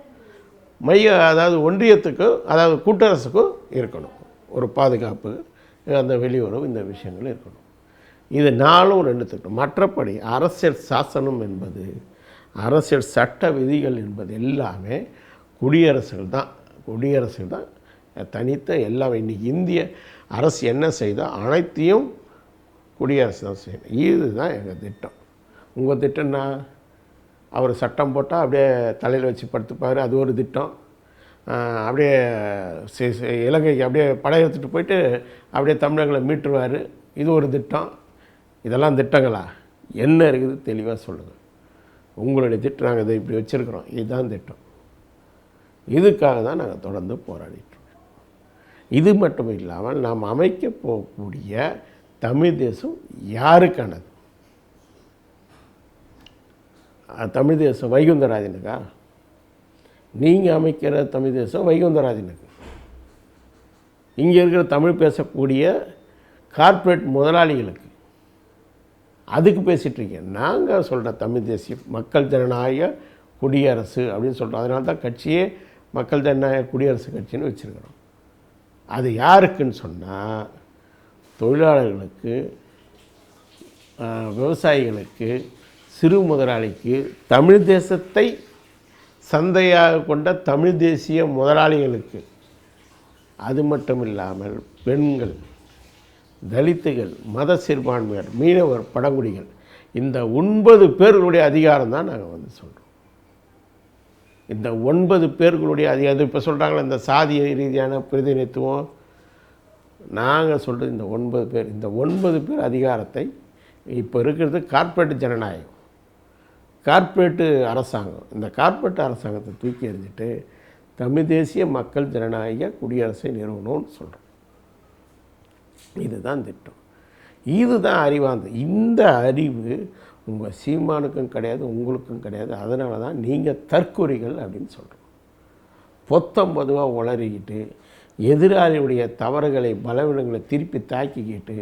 அதாவது ஒன்றியத்துக்கும், அதாவது கூட்டரசுக்கும் இருக்கணும் ஒரு பாதுகாப்பு, அந்த வெளியுறவு, இந்த விஷயங்கள் இருக்கணும். இது நாலும் 2 திட்டம். மற்றபடி அரசியல் சாசனம் என்பது, அரசியல் சட்ட விதிகள் என்பது எல்லாமே குடியரசுகள் தான் தனித்த எல்லாமே. இன்றைக்கி இந்திய அரசு என்ன செய்தோ அனைத்தையும் குடியரசு தான் செய்யணும். இதுதான் எங்கள் திட்டம். உங்கள் திட்டம்னா அவர் சட்டம் போட்டால் அப்படியே தலையில் வச்சு படுத்துப்பார், அது ஒரு திட்டம். அப்படியே இலங்கைக்கு அப்படியே படையெடுத்துட்டு போயிட்டு அப்படியே தமிழர்களை மீட்டுருவார், இது ஒரு திட்டம். இதெல்லாம் திட்டங்களா? என்ன இருக்குது தெளிவாக சொல்லுங்கள். உங்களுடைய திட்டம் நாங்கள் இதை இப்படி வச்சுருக்குறோம், இதுதான் திட்டம். இதுக்காக தான் நாங்கள் தொடர்ந்து போராடிட்டுருக்கோம். இது மட்டும் இல்லாமல் நாம் அமைக்க போகக்கூடிய தமிழ் தேசம் யாருக்கானது? தமிழ் தேசம் வைகுந்தராஜனுக்கா? நீங்கள் அமைக்கிற தமிழ் தேசம் வைகுந்தராஜனுக்கு. இங்கே இருக்கிற தமிழ் பேசக்கூடிய கார்ப்பரேட் முதலாளிகளுக்கு, அதுக்கு பேசிகிட்ருக்கேன். நாங்கள் சொல்கிற தமிழ் தேசிய மக்கள் ஜனநாயக குடியரசு அப்படின்னு சொல்கிறோம். அதனால தான் கட்சியே மக்கள் ஜனநாயக குடியரசு கட்சின்னு வச்சுருக்கிறோம். அது யாருக்குன்னு சொன்னால் தொழிலாளர்களுக்கு, விவசாயிகளுக்கு, சிறு முதலாளிக்கு, தமிழ் தேசத்தை சந்தையாக கொண்ட தமிழ் தேசிய முதலாளிகளுக்கு. அது மட்டும் இல்லாமல் பெண்கள், தலித்துகள், மத சிறுபான்மையர், மீனவர், பழங்குடிகள், இந்த 9 பேர்களுடைய அதிகாரம் தான் நாங்கள் சொல்கிறோம். இந்த 9 பேர்களுடைய அதிகாரம். இப்போ சொல்கிறாங்களே இந்த சாதிய ரீதியான பிரதிநிதித்துவம், நாங்கள் சொல்கிறது இந்த 9 பேர். இந்த 9 பேர் அதிகாரத்தை இப்போ இருக்கிறது கார்ப்பரேட் ஜனநாயகம், கார்ப்பரேட்டு அரசாங்கம். இந்த கார்ப்பரேட் அரசாங்கத்தை தூக்கி எறிஞ்சிட்டு தமிழ் தேசிய மக்கள் ஜனநாயக குடியரசை நிறுவனம்னு சொல்கிறோம். இதுதான் திட்டம், இதுதான் அறிவார்ந்த. இந்த அறிவு உங்கள் சீமானுக்கும் கிடையாது, உங்களுக்கும் கிடையாது. அதனால தான் நீங்கள் தற்கொலைகள் அப்படின்னு சொல்கிறோம். பொத்தம்பதுவாக உளறிக்கிட்டு எதிராளியுடைய தவறுகளை, பலவீனங்களை திருப்பி தாக்கிக்கிட்டு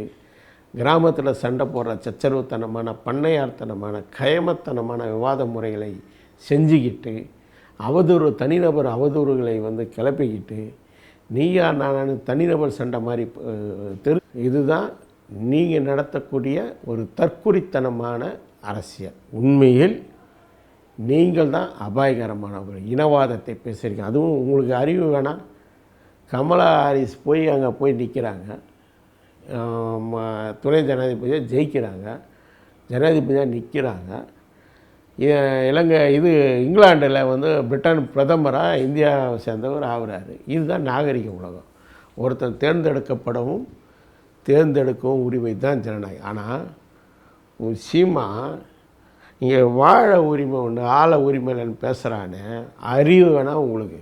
கிராமத்தில் சண்டை போடுற சச்சரவுத்தனமான, பண்ணையார்த்தனமான, கயமத்தனமான விவாத முறைகளை செஞ்சுக்கிட்டு தனிநபர் அவதூறுகளை கிளப்பிக்கிட்டு நீயா நானு தனிநபர் சண்டை மாதிரி இதுதான் நீங்கள் நடத்தக்கூடிய ஒரு தற்குறித்தனமான அரசியல். உண்மையில் நீங்கள் தான் அபாயகரமான ஒரு இனவாதத்தை பேசுகிறீங்க. அதுவும் உங்களுக்கு அறிவு வேணாம். கமலா ஹாரிஸ் அங்கே போய் நிற்கிறாங்க, துணை ஜனாதிபதியாக ஜெயிக்கிறாங்க, ஜனாதிபதியாக நிற்கிறாங்க. இங்கிலாண்டில் பிரிட்டன் பிரதமராக இந்தியாவை சேர்ந்தவர் ஆகுறாரு. இதுதான் நாகரிக உலகம். ஒருத்தன் தேர்ந்தெடுக்கப்படவும் தேர்ந்தெடுக்கவும் உரிமை தான் ஜனநாயகம். ஆனால் சீமா இங்கே வாழ உரிமை ஒன்று, ஆள உரிமை இல்லைன்னு பேசுகிறானே, அறிவு வேணால் உங்களுக்கு.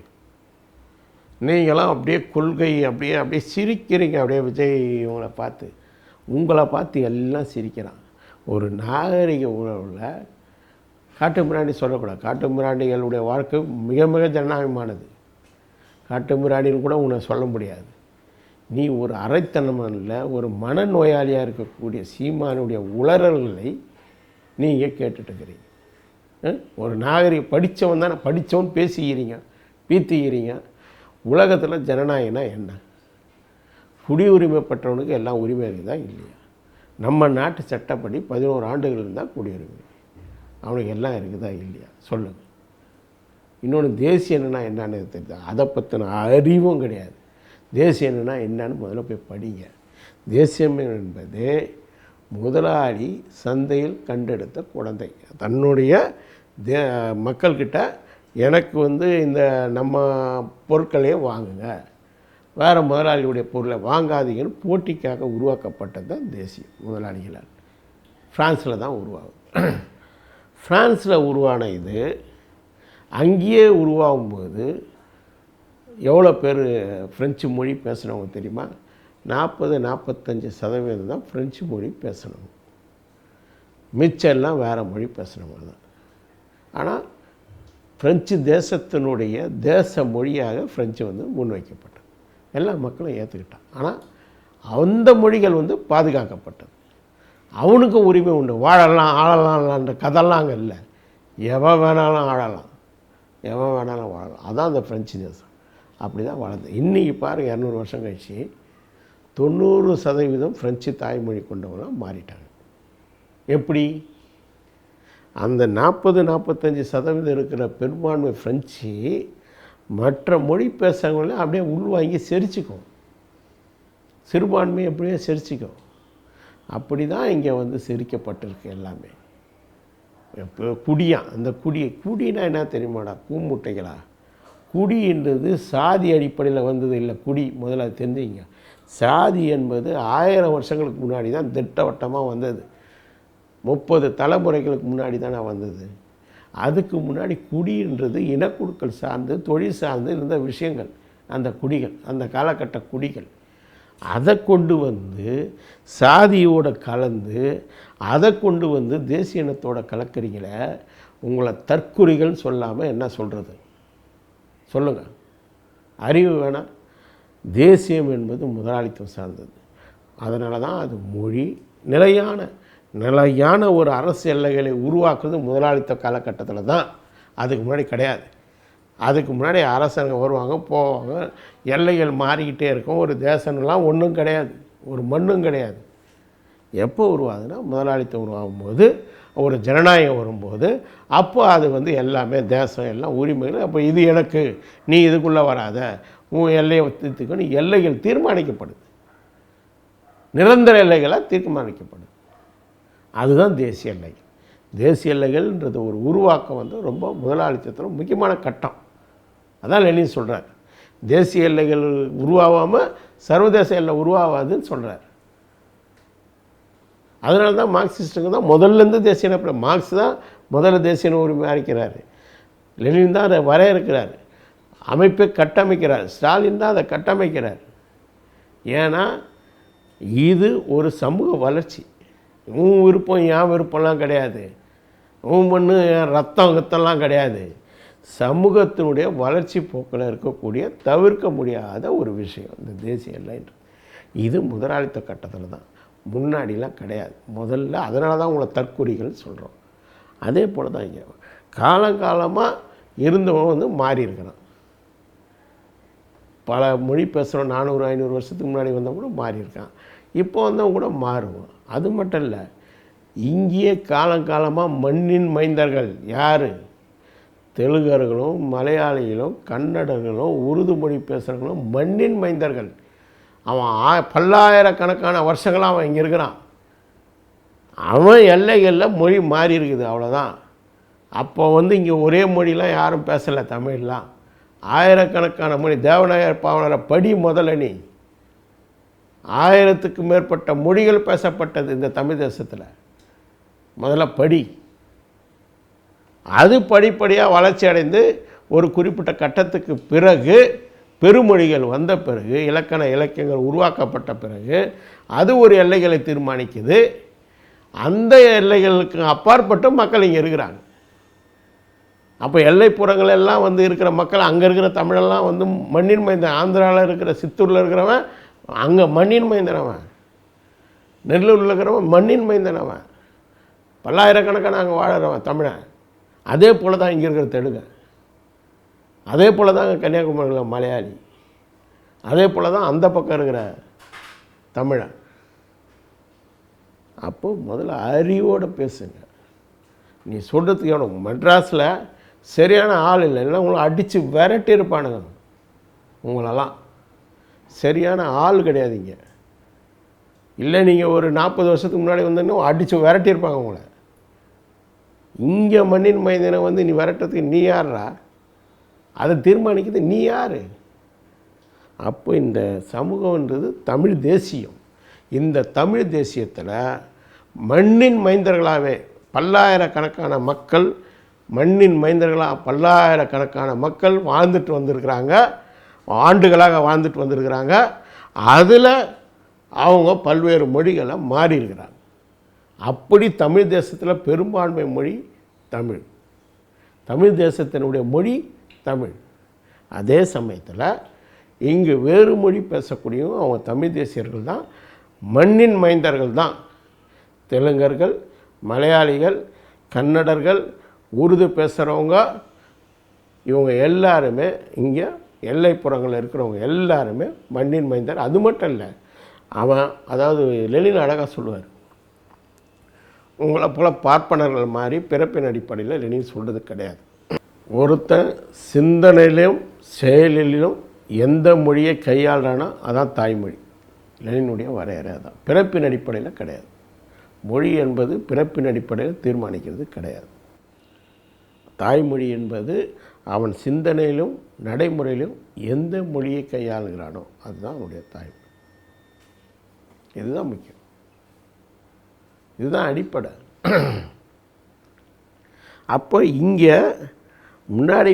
நீங்களாம் அப்படியே கொள்கை அப்படியே சிரிக்கிறீங்க. அப்படியே விஜய் உங்களை பார்த்து எல்லாம் சிரிக்கிறான். ஒரு நாகரிக உணவில் காட்டு மிராண்டி சொல்லக்கூடாது. காட்டு மிராண்டிகளுடைய வாழ்க்கை மிக மிக ஜனநாயகமானது. காட்டு மிராண்டின்னு கூட உன்னை சொல்ல முடியாது. நீ ஒரு அரைத்தனமான ஒரு மனநோயாளியாக இருக்கக்கூடிய சீமானுடைய உளறல்களை நீங்கள் கேட்டுட்டுருக்கிறீங்க. ஒரு நாகரிக படித்தவன் தானே, படித்தவன் பேசிக்கிறீங்க, பீத்திக்கிறீங்க. உலகத்தில் ஜனநாயகம்னா என்ன? குடியுரிமை பெற்றவனுக்கு எல்லாம் உரிமை இருக்குதா இல்லையா? நம்ம நாட்டு சட்டப்படி 11 ஆண்டுகள் இருந்தால் குடியுரிமை, அவனுக்கு எல்லாம் இருக்குதா இல்லையா சொல்லுங்கள். இன்னொன்று தேசியம்னா என்னன்னு தெரியுது, அதை பற்றின அறிவும் கிடையாது. தேசியம்னா என்னன்னு முதல்ல போய் படிங்க. தேசியம் என்பது முதலாளி சந்தையில் கண்டெடுத்த குழந்தை. தன்னுடைய மக்கள்கிட்ட எனக்கு இந்த நம்ம பொருட்களையே வாங்குங்க, வேறு முதலாளியுடைய பொருளை வாங்காதீங்கன்னு போட்டிக்காக உருவாக்கப்பட்டது தான் தேசியம் முதலாளிகளால். ஃப்ரான்ஸில் தான் உருவாகும். ஃப்ரான்ஸில் உருவான இது அங்கேயே உருவாகும்போது எவ்வளோ பேர் ஃப்ரெஞ்சு மொழி பேசுகிறவங்க தெரியுமா? 40-45% தான் ஃப்ரெஞ்சு மொழி பேசணும். மிச்சம் எல்லாம் வேறு மொழி பேசுகிறவங்க தான். ஆனால் ஃப்ரெஞ்சு தேசத்தினுடைய தேச மொழியாக ஃப்ரெஞ்சு முன்வைக்கப்பட்டது. எல்லா மக்களும் ஏற்றுக்கிட்டான். ஆனால் அந்த மொழிகள் பாதுகாக்கப்பட்டது. அவனுக்கும் உரிமை உண்டு. வாழலாம் ஆளலாம்ன்ற கதெல்லாம் அங்கே இல்லை. எவன் வேணாலும் ஆளலாம், எவன் வேணாலும் வாழலாம். அதான் அந்த ஃப்ரெஞ்சு தேசம். அப்படி தான் வளர்ந்து இன்றைக்கி பாருங்கள், 200 வருஷம் கழிச்சு 90% ஃப்ரெஞ்சு தாய்மொழி கொண்டவங்களாம் மாறிட்டாங்க. எப்படி? அந்த 40-45% இருக்கிற பெரும்பான்மை ஃப்ரெஞ்சு மற்ற மொழி பேசுகிறவங்கள அப்படியே உள்வாங்கி செரிச்சிக்கும். சிறுபான்மை எப்படியே செரிச்சிக்கும். அப்படி தான் இங்கே வந்து செரிக்கப்பட்டிருக்கு எல்லாமே. இப்போ குடியான், அந்த குடினா என்ன தெரியுமாடா? கூமுட்டைகளா? குடின்றது சாதி அடிப்படையில் வந்தது இல்லை. குடி முதல்ல தெரிஞ்சுங்க. சாதி என்பது 1000 வருஷங்களுக்கு முன்னாடி தான் திட்டவட்டமாக வந்தது. 30 தலைமுறைகளுக்கு முன்னாடி தானே வந்தது. அதுக்கு முன்னாடி குடின்றது இனக்குழுக்கள் சார்ந்து தொழில் சார்ந்து இருந்த விஷயங்கள். அந்த குடிகள், அந்த காலகட்ட குடிகள், அதை கொண்டு வந்து சாதியோடு கலந்து அதை கொண்டு வந்து தேசிய இனத்தோட கலக்கிறீங்களே, உங்களை தற்குறிகள்னு சொல்லாமல் என்ன சொல்கிறது சொல்லுங்கள்? அறிவு வேணாம். தேசியம் என்பது முதலாளித்துவம் சார்ந்தது. அதனால தான் அது மொழி நிலையான ஒரு அரசு எல்லைகளை உருவாக்குறது முதலாளித்துவ காலகட்டத்தில் தான். அதுக்கு முன்னாடி கிடையாது. அதுக்கு முன்னாடி அரசங்க வருவாங்க போவாங்க, எல்லைகள் மாறிக்கிட்டே இருக்கும். ஒரு தேசம்லாம் ஒன்றும் கிடையாது, ஒரு மண்ணும் கிடையாது. எப்போ உருவாகுதுன்னா முதலாளித்துவம் உருவாகும்போது, ஒரு ஜனநாயகம் வரும்போது, அப்போ அது வந்து எல்லாமே தேசம் எல்லாம் உரிமைகள். அப்போ இது எனக்கு, நீ இதுக்குள்ளே வராத, உன் எல்லையை தீர்த்துக்கணும். எல்லைகள் தீர்மானிக்கப்படுது, நிரந்தர எல்லைகளாக தீர்மானிக்கப்படுது. அதுதான் தேசிய எல்லைகள். தேசிய எல்லைகள்ன்றது ஒரு உருவாக்கம் வந்து ரொம்ப முதலாளித்தத்தில் முக்கியமான கட்டம். அதான் லெனின் சொல்கிறார், தேசிய எல்லைகள் உருவாகாமல் சர்வதேச எல்லை உருவாகாதுன்னு சொல்கிறார். அதனால தான் மார்க்சிஸ்ட்டுங்க தான் முதல்லேருந்து தேசிய இன, மார்க்ஸ் தான் முதல்ல தேசிய இன உரிமை அறிக்கிறார். லெனின் தான் அதை வரையறுக்கிறார், அமைப்பை கட்டமைக்கிறார். ஸ்டாலின் தான் அதை கட்டமைக்கிறார். ஏன்னா இது ஒரு சமூக வளர்ச்சி. உன் விருப்பம் என் விருப்பம்லாம் கிடையாது, உன் மண்ணு என் ரத்தம் கிடையாது. சமூகத்தினுடைய வளர்ச்சி போக்கில் இருக்கக்கூடிய தவிர்க்க முடியாத ஒரு விஷயம் இந்த தேசிய எல்லைன்றது. இது முதலாளித்த கட்டத்தில் தான், முன்னாடிலாம் கிடையாது முதல்ல. அதனால தான் உங்களை தற்குறிகள் சொல்கிறோம். அதே போல் தான் இங்கே காலங்காலமாக இருந்தவன் வந்து மாறி இருக்கிறான். பல மொழி பேசுகிறோம், 400-500 வருஷத்துக்கு முன்னாடி வந்தவங்க கூட மாறி இருக்கான். இப்போ வந்தவங்க கூட மாறுவோம். அது மட்டும் இல்லை, இங்கேயே காலங்காலமாக மண்ணின் மைந்தர்கள் யார்? தெலுங்கர்களும் மலையாளிகளும் கன்னடர்களும் உருது மொழி பேசுகிறவங்களும் மண்ணின் மைந்தர்கள். அவன் பல்லாயிரக்கணக்கான வருஷங்களாக அவன் இங்கே இருக்கிறான். அவன் எல்லைகளில் மொழி மாறி இருக்குது, அவ்வளோதான். அப்போ வந்து இங்கே ஒரே மொழிலாம் யாரும் பேசலை. தமிழ்லாம் ஆயிரக்கணக்கான மொழி. தேவநாயகர் பாவனரை படி முதல்ல நீ. 1000க்கு மேற்பட்ட மொழிகள் பேசப்பட்டது இந்த தமிழ் தேசத்தில். முதல்ல படி. அது படிப்படியாக வளர்ச்சி அடைந்து ஒரு குறிப்பிட்ட கட்டத்துக்கு பிறகு பெருமொழிகள் வந்த பிறகு, இலக்கியங்கள் உருவாக்கப்பட்ட பிறகு அது ஒரு எல்லைகளை தீர்மானிக்குது. அந்த எல்லைகளுக்கு அப்பாற்பட்டு மக்கள் இங்கே இருக்கிறாங்க. அப்போ எல்லைப்புறங்கள் எல்லாம் வந்து இருக்கிற மக்கள், அங்கே இருக்கிற தமிழெல்லாம் வந்து மண்ணின் மைந்தன். ஆந்திராவில் இருக்கிற சித்தூரில் இருக்கிறவன் அங்கே மண்ணின் மைந்தனவன், நெல்லூரில் இருக்கிறவன் மண்ணின் மைந்தனவன், பல்லாயிரக்கணக்கான அங்கே வாழறவன் தமிழன். அதே போல் தான் இங்கே இருக்கிற தெலுங்கு, அதே போல் தான் கன்னியாகுமரியில் மலையாளி, அதே போல் தான் அந்த பக்கம் இருக்கிற தமிழன். அப்போது முதல்ல அறிவோடு பேசுங்க. நீ சொல்கிறதுக்கு எவ்வளோ மெட்ராஸில் சரியான ஆள் இல்லை, இல்லைன்னா உங்களை அடித்து விரட்டி இருப்பானுங்க. உங்களெல்லாம் சரியான ஆள் கிடையாதுங்க. இல்லை நீங்கள் ஒரு 40 வருஷத்துக்கு முன்னாடி வந்தீங்கன்னா அடித்து விரட்டியிருப்பாங்க உங்களை. இங்கே மண்ணின் மைந்தனை வந்து நீ விரட்டுறதுக்கு நீ யார்ரா? அதை தீர்மானிக்கிறது நீ யார்? அப்போ இந்த சமூகம்ன்றது தமிழ் தேசியம். இந்த தமிழ் தேசியத்தில் மண்ணின் மைந்தர்களாகவே பல்லாயிரக்கணக்கான மக்கள், மண்ணின் மைந்தர்களாக பல்லாயிரக்கணக்கான மக்கள் வாழ்ந்துட்டு வந்திருக்கிறாங்க, ஆண்டுகளாக வாழ்ந்துட்டு வந்திருக்கிறாங்க. அதில் அவங்க பல்வேறு மொழிகளை மாறி இருக்கிறாங்க. அப்படி தமிழ் தேசத்தில் பெரும்பான்மை மொழி தமிழ். தமிழ் தேசத்தினுடைய மொழி தமிழ். அதே சமயத்தில் இங்கு வேறு மொழி பேசக்கூடியவங்க அவங்க தமிழ் தேசியர்கள் தான், மண்ணின் மைந்தர்கள் தான். தெலுங்கர்கள், மலையாளிகள், கன்னடர்கள், உருது பேசுகிறவங்க, இவங்க எல்லாருமே இங்கே எல்லைப்புறங்களில் இருக்கிறவங்க எல்லாருமே மண்ணின் மைந்தர். அது மட்டும் இல்லை, அவன் அதாவது லெனின் அழகாக சொல்லுவார், உங்களை போல் பார்ப்பனர்கள் மாதிரி பிறப்பின் அடிப்படையில் லெனின் சொல்கிறது கிடையாது. ஒருத்தன் சிந்தனையிலும் செயலிலும் எந்த மொழியை கையாளுறானோ அதான் தாய்மொழி. லெனினுடைய வரையறை தான். பிறப்பின் அடிப்படையில் கிடையாது. மொழி என்பது பிறப்பின் அடிப்படையில் தீர்மானிக்கிறது கிடையாது. தாய்மொழி என்பது அவன் சிந்தனையிலும் நடைமுறையிலும் எந்த மொழியை கையாளுகிறானோ அதுதான் அவனுடைய தாய்மொழி. இதுதான் முக்கியம். இதுதான் அடிப்படை. அப்போ இங்கே முன்னாடி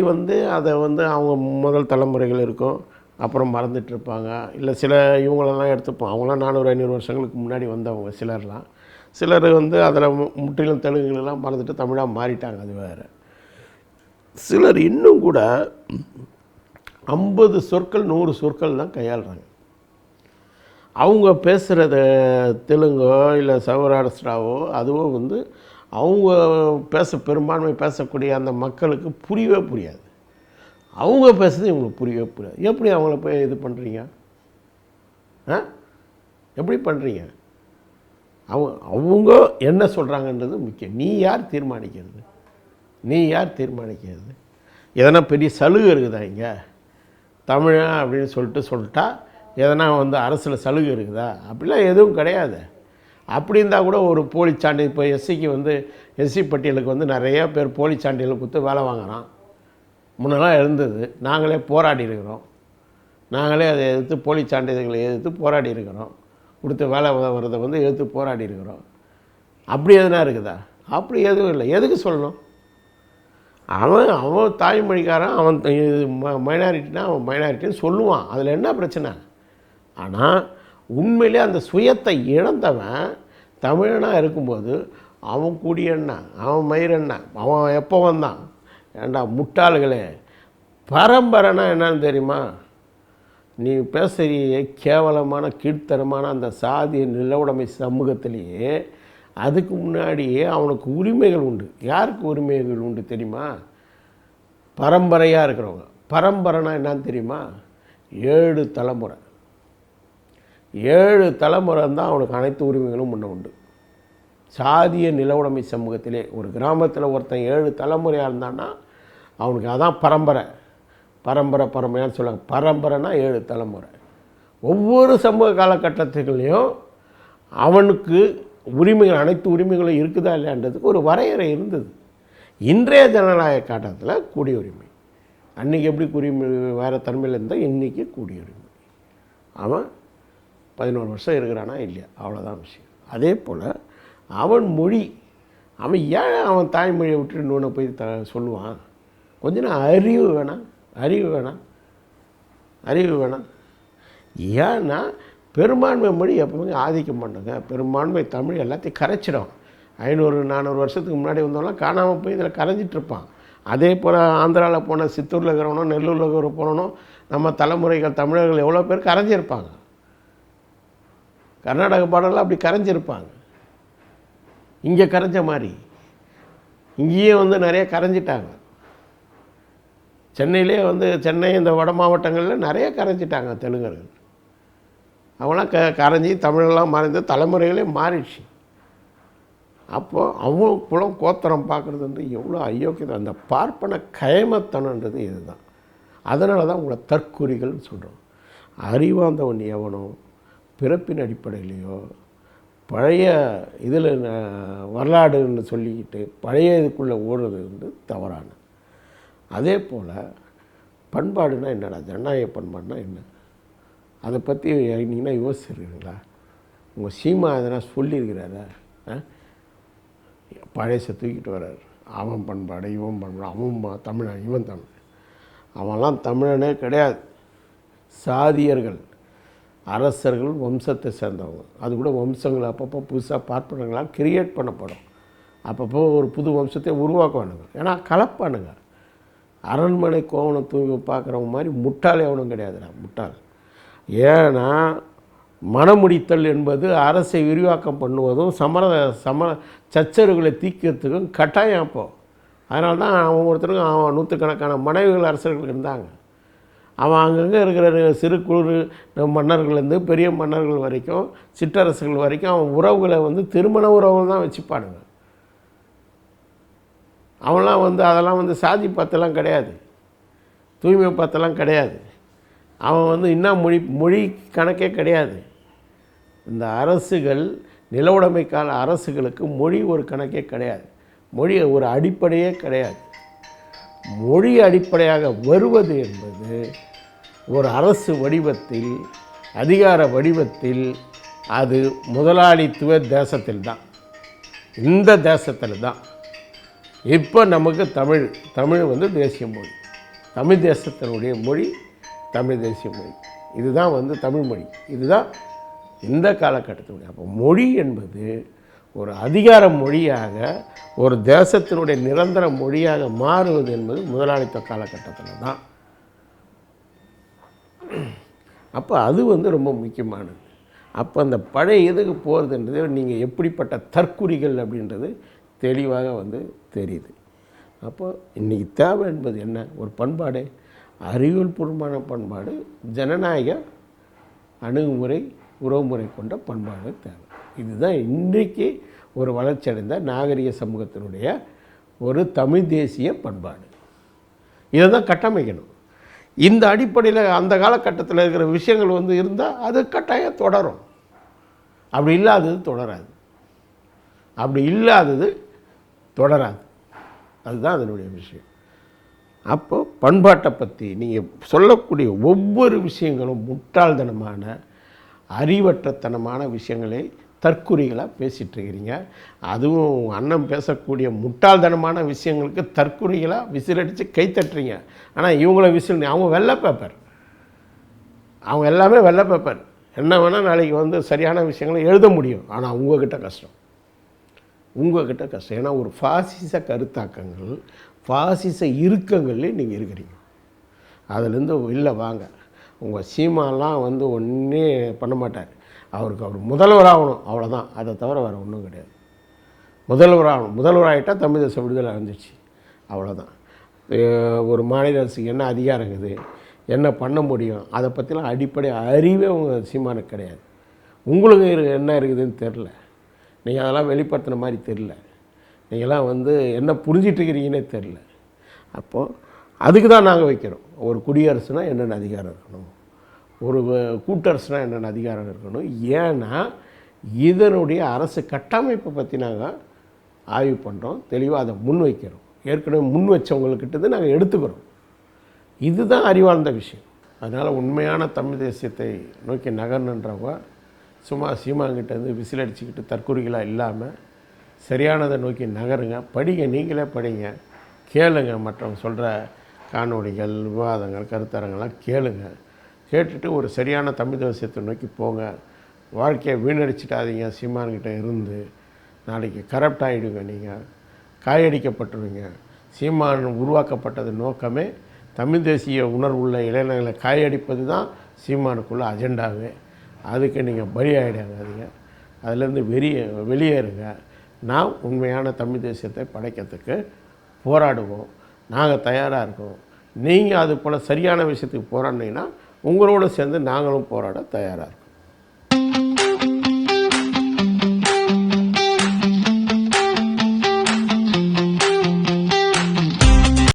அதை அவங்க முதல் தலைமுறைகள் இருக்கும், அப்புறம் மறந்துட்டுருப்பாங்க. இல்லை சில இவங்களெல்லாம் எடுத்துப்போம், அவங்களாம் 400-500 வருஷங்களுக்கு முன்னாடி வந்தவங்க சிலர் அதில் முற்றிலும் தெலுங்குகளெல்லாம் மறந்துட்டு தமிழாக மாறிட்டாங்க, அது வேறு. சிலர் இன்னும் கூட 50 சொற்கள் 100 சொற்கள் தான் கையாளுறாங்க. அவங்க பேசுகிறத தெலுங்கோ இல்லை சௌராஷ்டிராவோ அதுவோ அவங்க பெரும்பான்மை பேசக்கூடிய அந்த மக்களுக்கு புரியவே புரியாது. அவங்க பேசுறது இவங்களுக்கு புரியவே புரியாது. எப்படி அவங்கள போய் இது பண்ணுறீங்க? எப்படி பண்ணுறீங்க? அவங்க என்ன சொல்கிறாங்கன்றது முக்கியம். நீ யார் தீர்மானிக்கிறது? எதனா பெரிய சலுகை இருக்குதா இங்கே? தமிழன் அப்படின்னு சொல்லிட்டா எதனா அரசில் சலுகை இருக்குதா? அப்படிலாம் எதுவும் கிடையாது. அப்படி இருந்தால் கூட ஒரு போலி சான்றிதழ், இப்போ எஸ்சிக்கு எஸ்சி பட்டியலுக்கு நிறைய பேர் போலி சான்றிதழ் கொடுத்து வேலை வாங்குகிறான். முன்னெல்லாம் இருந்தது. நாங்களே போராடி இருக்கிறோம். நாங்களே அதை எதிர்த்து போலி சான்றிதழ்களை எதிர்த்து போராடி இருக்கிறோம். கொடுத்து வேலை வரதை எதிர்த்து போராடி இருக்கிறோம். அப்படி எதுனா இருக்குதா? அப்படி எதுவும் இல்லை. எதுக்கு சொல்லணும்? அவன் தாய்மொழிக்காரன், அவன் மைனாரிட்டினா அவன் மைனாரிட்டின்னு சொல்லுவான். அதில் என்ன பிரச்சனை? ஆனால் உண்மையிலே அந்த சுயத்தை இழந்தவன் தமிழனாக இருக்கும்போது அவன் குடியண்ணா, அவன் மயிரண்ணா, அவன் எப்போ வந்தான்? ஏண்டா முட்டாள்களே, பரம்பரைனா என்னன்னு தெரியுமா? நீ பேசுகிற கேவலமான கீழ்த்தரமான அந்த சாதிய நிலவுடைமை சமூகத்திலேயே அதுக்கு முன்னாடியே அவனுக்கு உரிமைகள் உண்டு. யாருக்கு உரிமைகள் உண்டு தெரியுமா? பரம்பரையாக இருக்கிறவங்க. பரம்பரைனா என்னன்னு தெரியுமா? 7 தலைமுறை. 7 தலைமுறை தான் அவனுக்கு அனைத்து உரிமைகளும் முன்ன உண்டு. சாதிய நிலவுடைமை சமூகத்திலே ஒரு கிராமத்தில் ஒருத்தன் 7 தலைமுறையாக இருந்தான்னா அவனுக்கு அதான் பரம்பரையான்னு சொல்லுவாங்க. பரம்பரைனா 7 தலைமுறை. ஒவ்வொரு சமூக காலகட்டத்துலேயும் அவனுக்கு உரிமைகள், அனைத்து உரிமைகளும் இருக்குதா இல்லையான்றதுக்கு ஒரு வரையறை இருந்தது. இன்றைய ஜனநாயக காட்டத்தில் குடியுரிமை. அன்றைக்கி எப்படி குடியுரிமை வேறு தன்மையில் இருந்தால் இன்றைக்கி குடியுரிமை. அவன் 11 வருஷம் இருக்கிறானா இல்லையா, அவ்வளோதான் விஷயம். அதே போல் அவன் மொழி, அவன் ஏன் அவன் தாய்மொழியை விட்டுட்டு இன்னொன்று போய் சொல்லுவான்? கொஞ்சம் அறிவு வேணாம். ஏன்னா பெரும்பான்மை மொழி எப்பவுமே ஆதிக்கம் பண்ணுங்க. பெரும்பான்மை தமிழ் எல்லாத்தையும் கரைச்சிடும். 500-400 வருஷத்துக்கு முன்னாடி வந்தவங்களாம் காணாமல் போய் இதில் கரைஞ்சிட்ருப்பான். அதே போல் ஆந்திராவில் போன சித்தூரில் இருக்கிறவனோ நெல்லூரில் இருக்கிற போனோனோ நம்ம தலைமுறைகள் தமிழர்கள் எவ்வளோ பேர் கரைஞ்சிருப்பாங்க. கர்நாடக பாடலாம் அப்படி கரைஞ்சிருப்பாங்க. இங்கே கரைஞ்ச மாதிரி இங்கேயே நிறைய கரைஞ்சிட்டாங்க. சென்னையிலே சென்னை இந்த வட மாவட்டங்களில் நிறைய கரைஞ்சிட்டாங்க தெலுங்கர்கள். அவங்களாம் கரைஞ்சி தமிழெல்லாம் மறைந்து தலைமுறைகளே மாறிடுச்சு. அப்போது அவங்க குலம் கோத்திரம் பார்க்குறது எவ்வளோ அயோக்கியம். அந்த பார்ப்பன கயமத்தனன்றது இதுதான். அதனால தான் உங்களை தற்குறிகள்னு சொல்கிறோம். அறிவாந்தவன் எவனோ பிறப்பின் அடிப்படையிலையோ பழைய இதில் வரலாறுன்னு சொல்லிக்கிட்டு பழைய இதுக்குள்ளே ஓடுறது தவறான. அதே போல் பண்பாடுனா என்னடா, ஜனநாயக பண்பாடுனா என்ன? அதை பற்றி நீங்கன்னா யோசிச்சிருக்கீங்களா? உங்கள் சீமா எதனா சொல்லியிருக்கிறாரா? பழையசை தூக்கிட்டு வர்றார். அவன் பண்பாடு, இவன் பண்பாடு, அவன் தமிழன், இவன் தமிழ். அவன்லாம் தமிழனே கிடையாது. சாதியர்கள், அரசர்கள் வம்சத்தை சேர்ந்தவங்க. அது கூட வம்சங்கள் அப்பப்போ புதுசாக பார்ப்பனங்களாக கிரியேட் பண்ணப்படும். அப்பப்போ ஒரு புது வம்சத்தை உருவாக்குவானுங்க. ஏன்னா கலப்பானுங்க. அரண்மனை கோவணம் தூங்கி பார்க்குறவங்க மாதிரி முட்டாளே அவனும் கிடையாதுடா, முட்டாள். ஏன்னா மனமுடித்தல் என்பது அரசை விரிவாக்கம் பண்ணுவதும் சச்சரவுகளை தீர்க்கிறதுக்கும் கட்டாயம். அப்போது அதனால தான் அவன் ஒருத்தருக்கும் அவன் 100கணக்கான மனைவிகள் அரசர்கள் இருந்தாங்க. அவன் அங்கங்கே இருக்கிற சிறு குறு மன்னர்கள்லேருந்து பெரிய மன்னர்கள் வரைக்கும் சிற்றரசுகள் வரைக்கும் அவன் உறவுகளை திருமண உறவுகள் தான் வச்சுப்பானுங்க. அவன்லாம் வந்து அதெல்லாம் வந்து சாதி பார்த்தெல்லாம் கிடையாது, தூய்மை பார்த்தெல்லாம் கிடையாது. அவன் வந்து இன்னும் மொழி கணக்கே கிடையாது. இந்த அரசுகள், நில உடைமைக்கால அரசுகளுக்கு மொழி ஒரு கணக்கே கிடையாது, மொழி ஒரு அடிப்படையே கிடையாது. மொழி அடிப்படையாக வருவது என்பது ஒரு அரசு வடிவத்தில், அதிகார வடிவத்தில், அது முதலாளித்துவ தேசத்தில் தான், இந்த தேசத்தில் தான். இப்போ நமக்கு தமிழ் வந்து தேசிய மொழி, தமிழ் தேசத்தினுடைய மொழி தமிழ் தேசிய மொழி, இதுதான் வந்து தமிழ் மொழி, இதுதான் இந்த காலகட்டத்தினுடைய. அப்போ மொழி என்பது ஒரு அதிகார மொழியாக, ஒரு தேசத்தினுடைய நிரந்தர மொழியாக மாறுவது என்பது முதலாளித்துவ காலகட்டத்தில் தான். அப்போ அது வந்து ரொம்ப முக்கியமானது. அப்போ அந்த பழைய இதுக்கு போகிறதுன்றது நீங்கள் எப்படிப்பட்ட தற்குறிகள் அப்படின்றது தெளிவாக வந்து தெரியுது. அப்போ இன்றைக்கி தேவை என்பது என்ன? ஒரு பண்பாடு, அறிவியல் பூர்வமான பண்பாடு, ஜனநாயக அணுகுமுறை, உறவுமுறை கொண்ட பண்பாடு தேவை. இதுதான் இன்றைக்கு ஒரு வளர்ச்சியடைந்த நாகரிக சமூகத்தினுடைய ஒரு தமிழ் தேசிய பண்பாடு. இதை தான் கட்டமைக்கணும். இந்த அடிப்படையில் அந்த காலகட்டத்தில் இருக்கிற விஷயங்கள் வந்து இருந்தால் அது கட்டாயம் தொடரும். அப்படி இல்லாதது தொடராது, அப்படி இல்லாதது தொடராது. அதுதான் அதனுடைய விஷயம். அப்போது பண்பாட்டை பற்றி நீங்கள் சொல்லக்கூடிய ஒவ்வொரு விஷயங்களும் முட்டாள்தனமான, அறிவற்றத்தனமான விஷயங்களை தற்குறிகளாக பேசிகிட்ருக்கிறீங்க. அதுவும் அண்ணன் பேசக்கூடிய முட்டாள்தனமான விஷயங்களுக்கு தற்குறிகளாக விசிலடித்து கைத்தட்டுறீங்க. ஆனால் இவங்கள விசில், அவங்க வெள்ளை பேப்பர், அவங்க எல்லாமே வெள்ளை பேப்பர், என்ன வேணால் நாளைக்கு வந்து சரியான விஷயங்களை எழுத முடியும். ஆனால் உங்கள்கிட்ட கஷ்டம், உங்கள்கிட்ட கஷ்டம். ஏன்னா ஒரு பாசிச கருத்தாக்கங்கள், பாசிச இறுக்கங்கள்லேயே நீங்கள் இருக்கிறீங்க. அதுலேருந்து வெளில வாங்க. உங்கள் சீமாலாம் வந்து ஒன்றே பண்ண மாட்டார். அவர் முதல்வராகணும், அவ்வளோதான். அதை தவிர வேறு ஒன்றும் கிடையாது. முதல்வராகணும், முதல்வராகிட்டால் தமிழ் தேச விடுதலை அடைஞ்சிச்சு, அவ்வளோதான். ஒரு மாநில அரசுக்கு என்ன அதிகாரம் இருக்குது, என்ன பண்ண முடியும், அதை பற்றிலாம் அடிப்படை அறிவே உங்கள் சீமானுக்கு கிடையாது. உங்களுக்கு என்ன இருக்குதுன்னு தெரில, நீங்கள் அதெல்லாம் வெளிப்படுத்தின மாதிரி தெரில, நீங்களாம் வந்து என்ன புரிஞ்சிட்ருக்கிறீங்கன்னே தெரில. அப்போது அதுக்கு தான் நாங்கள் வைக்கிறோம். ஒரு குடியரசுனால் என்னென்ன அதிகாரம் இருக்கணும், ஒரு கூட்டரசுனால் என்னென்ன அதிகாரம் இருக்கணும். ஏன்னா இதனுடைய அரசு கட்டமைப்பை பற்றி நாங்கள் ஆய்வு பண்ணுறோம், தெளிவாக அதை முன் வைக்கிறோம். ஏற்கனவே முன் வச்சவங்கக்கிட்டது நாங்கள் எடுத்துக்கிறோம். இதுதான் அறிவார்ந்த விஷயம். அதனால் உண்மையான தமிழ் தேசியத்தை நோக்கி நகர்ன்றவங்க சும்மா சீமாங்கிட்டேருந்து விசிலடிச்சுக்கிட்டு தற்குறிகளாக இல்லாமல் சரியானதை நோக்கி நகருங்க. படிங்க, நீங்களே படிங்க, கேளுங்க. மற்றவங்க சொல்கிற காணொளிகள், விவாதங்கள், கருத்தரங்கள்லாம் கேளுங்க. கேட்டுட்டு ஒரு சரியான தமிழ் தேசியத்தை நோக்கி போங்க. வாழ்க்கையை வீணடிச்சிட்டாதீங்க. சீமான்கிட்ட இருந்து நாளைக்கு கரப்ட் ஆகிடுங்க, நீங்கள் காயடிக்கப்பட்டுருவீங்க. சீமான் உருவாக்கப்பட்டது நோக்கமே தமிழ் தேசிய உணர்வுள்ள இளைஞர்களை காயடிப்பது தான் சீமானுக்குள்ள அஜெண்டாவே. அதுக்கு நீங்கள் பலியாகிடாதீங்க, அதிலேருந்து வெளியேறுங்க. நாம் உண்மையான தமிழ் தேசியத்தை படைக்கிறதுக்கு போராடுவோம். நாங்கள் தயாராக இருக்கோம். நீங்கள் அது போல் சரியான விஷயத்துக்கு போராடினீங்கன்னா உங்களோடு சேர்ந்து நாங்களும் போராட தயாராக இருக்கோம்.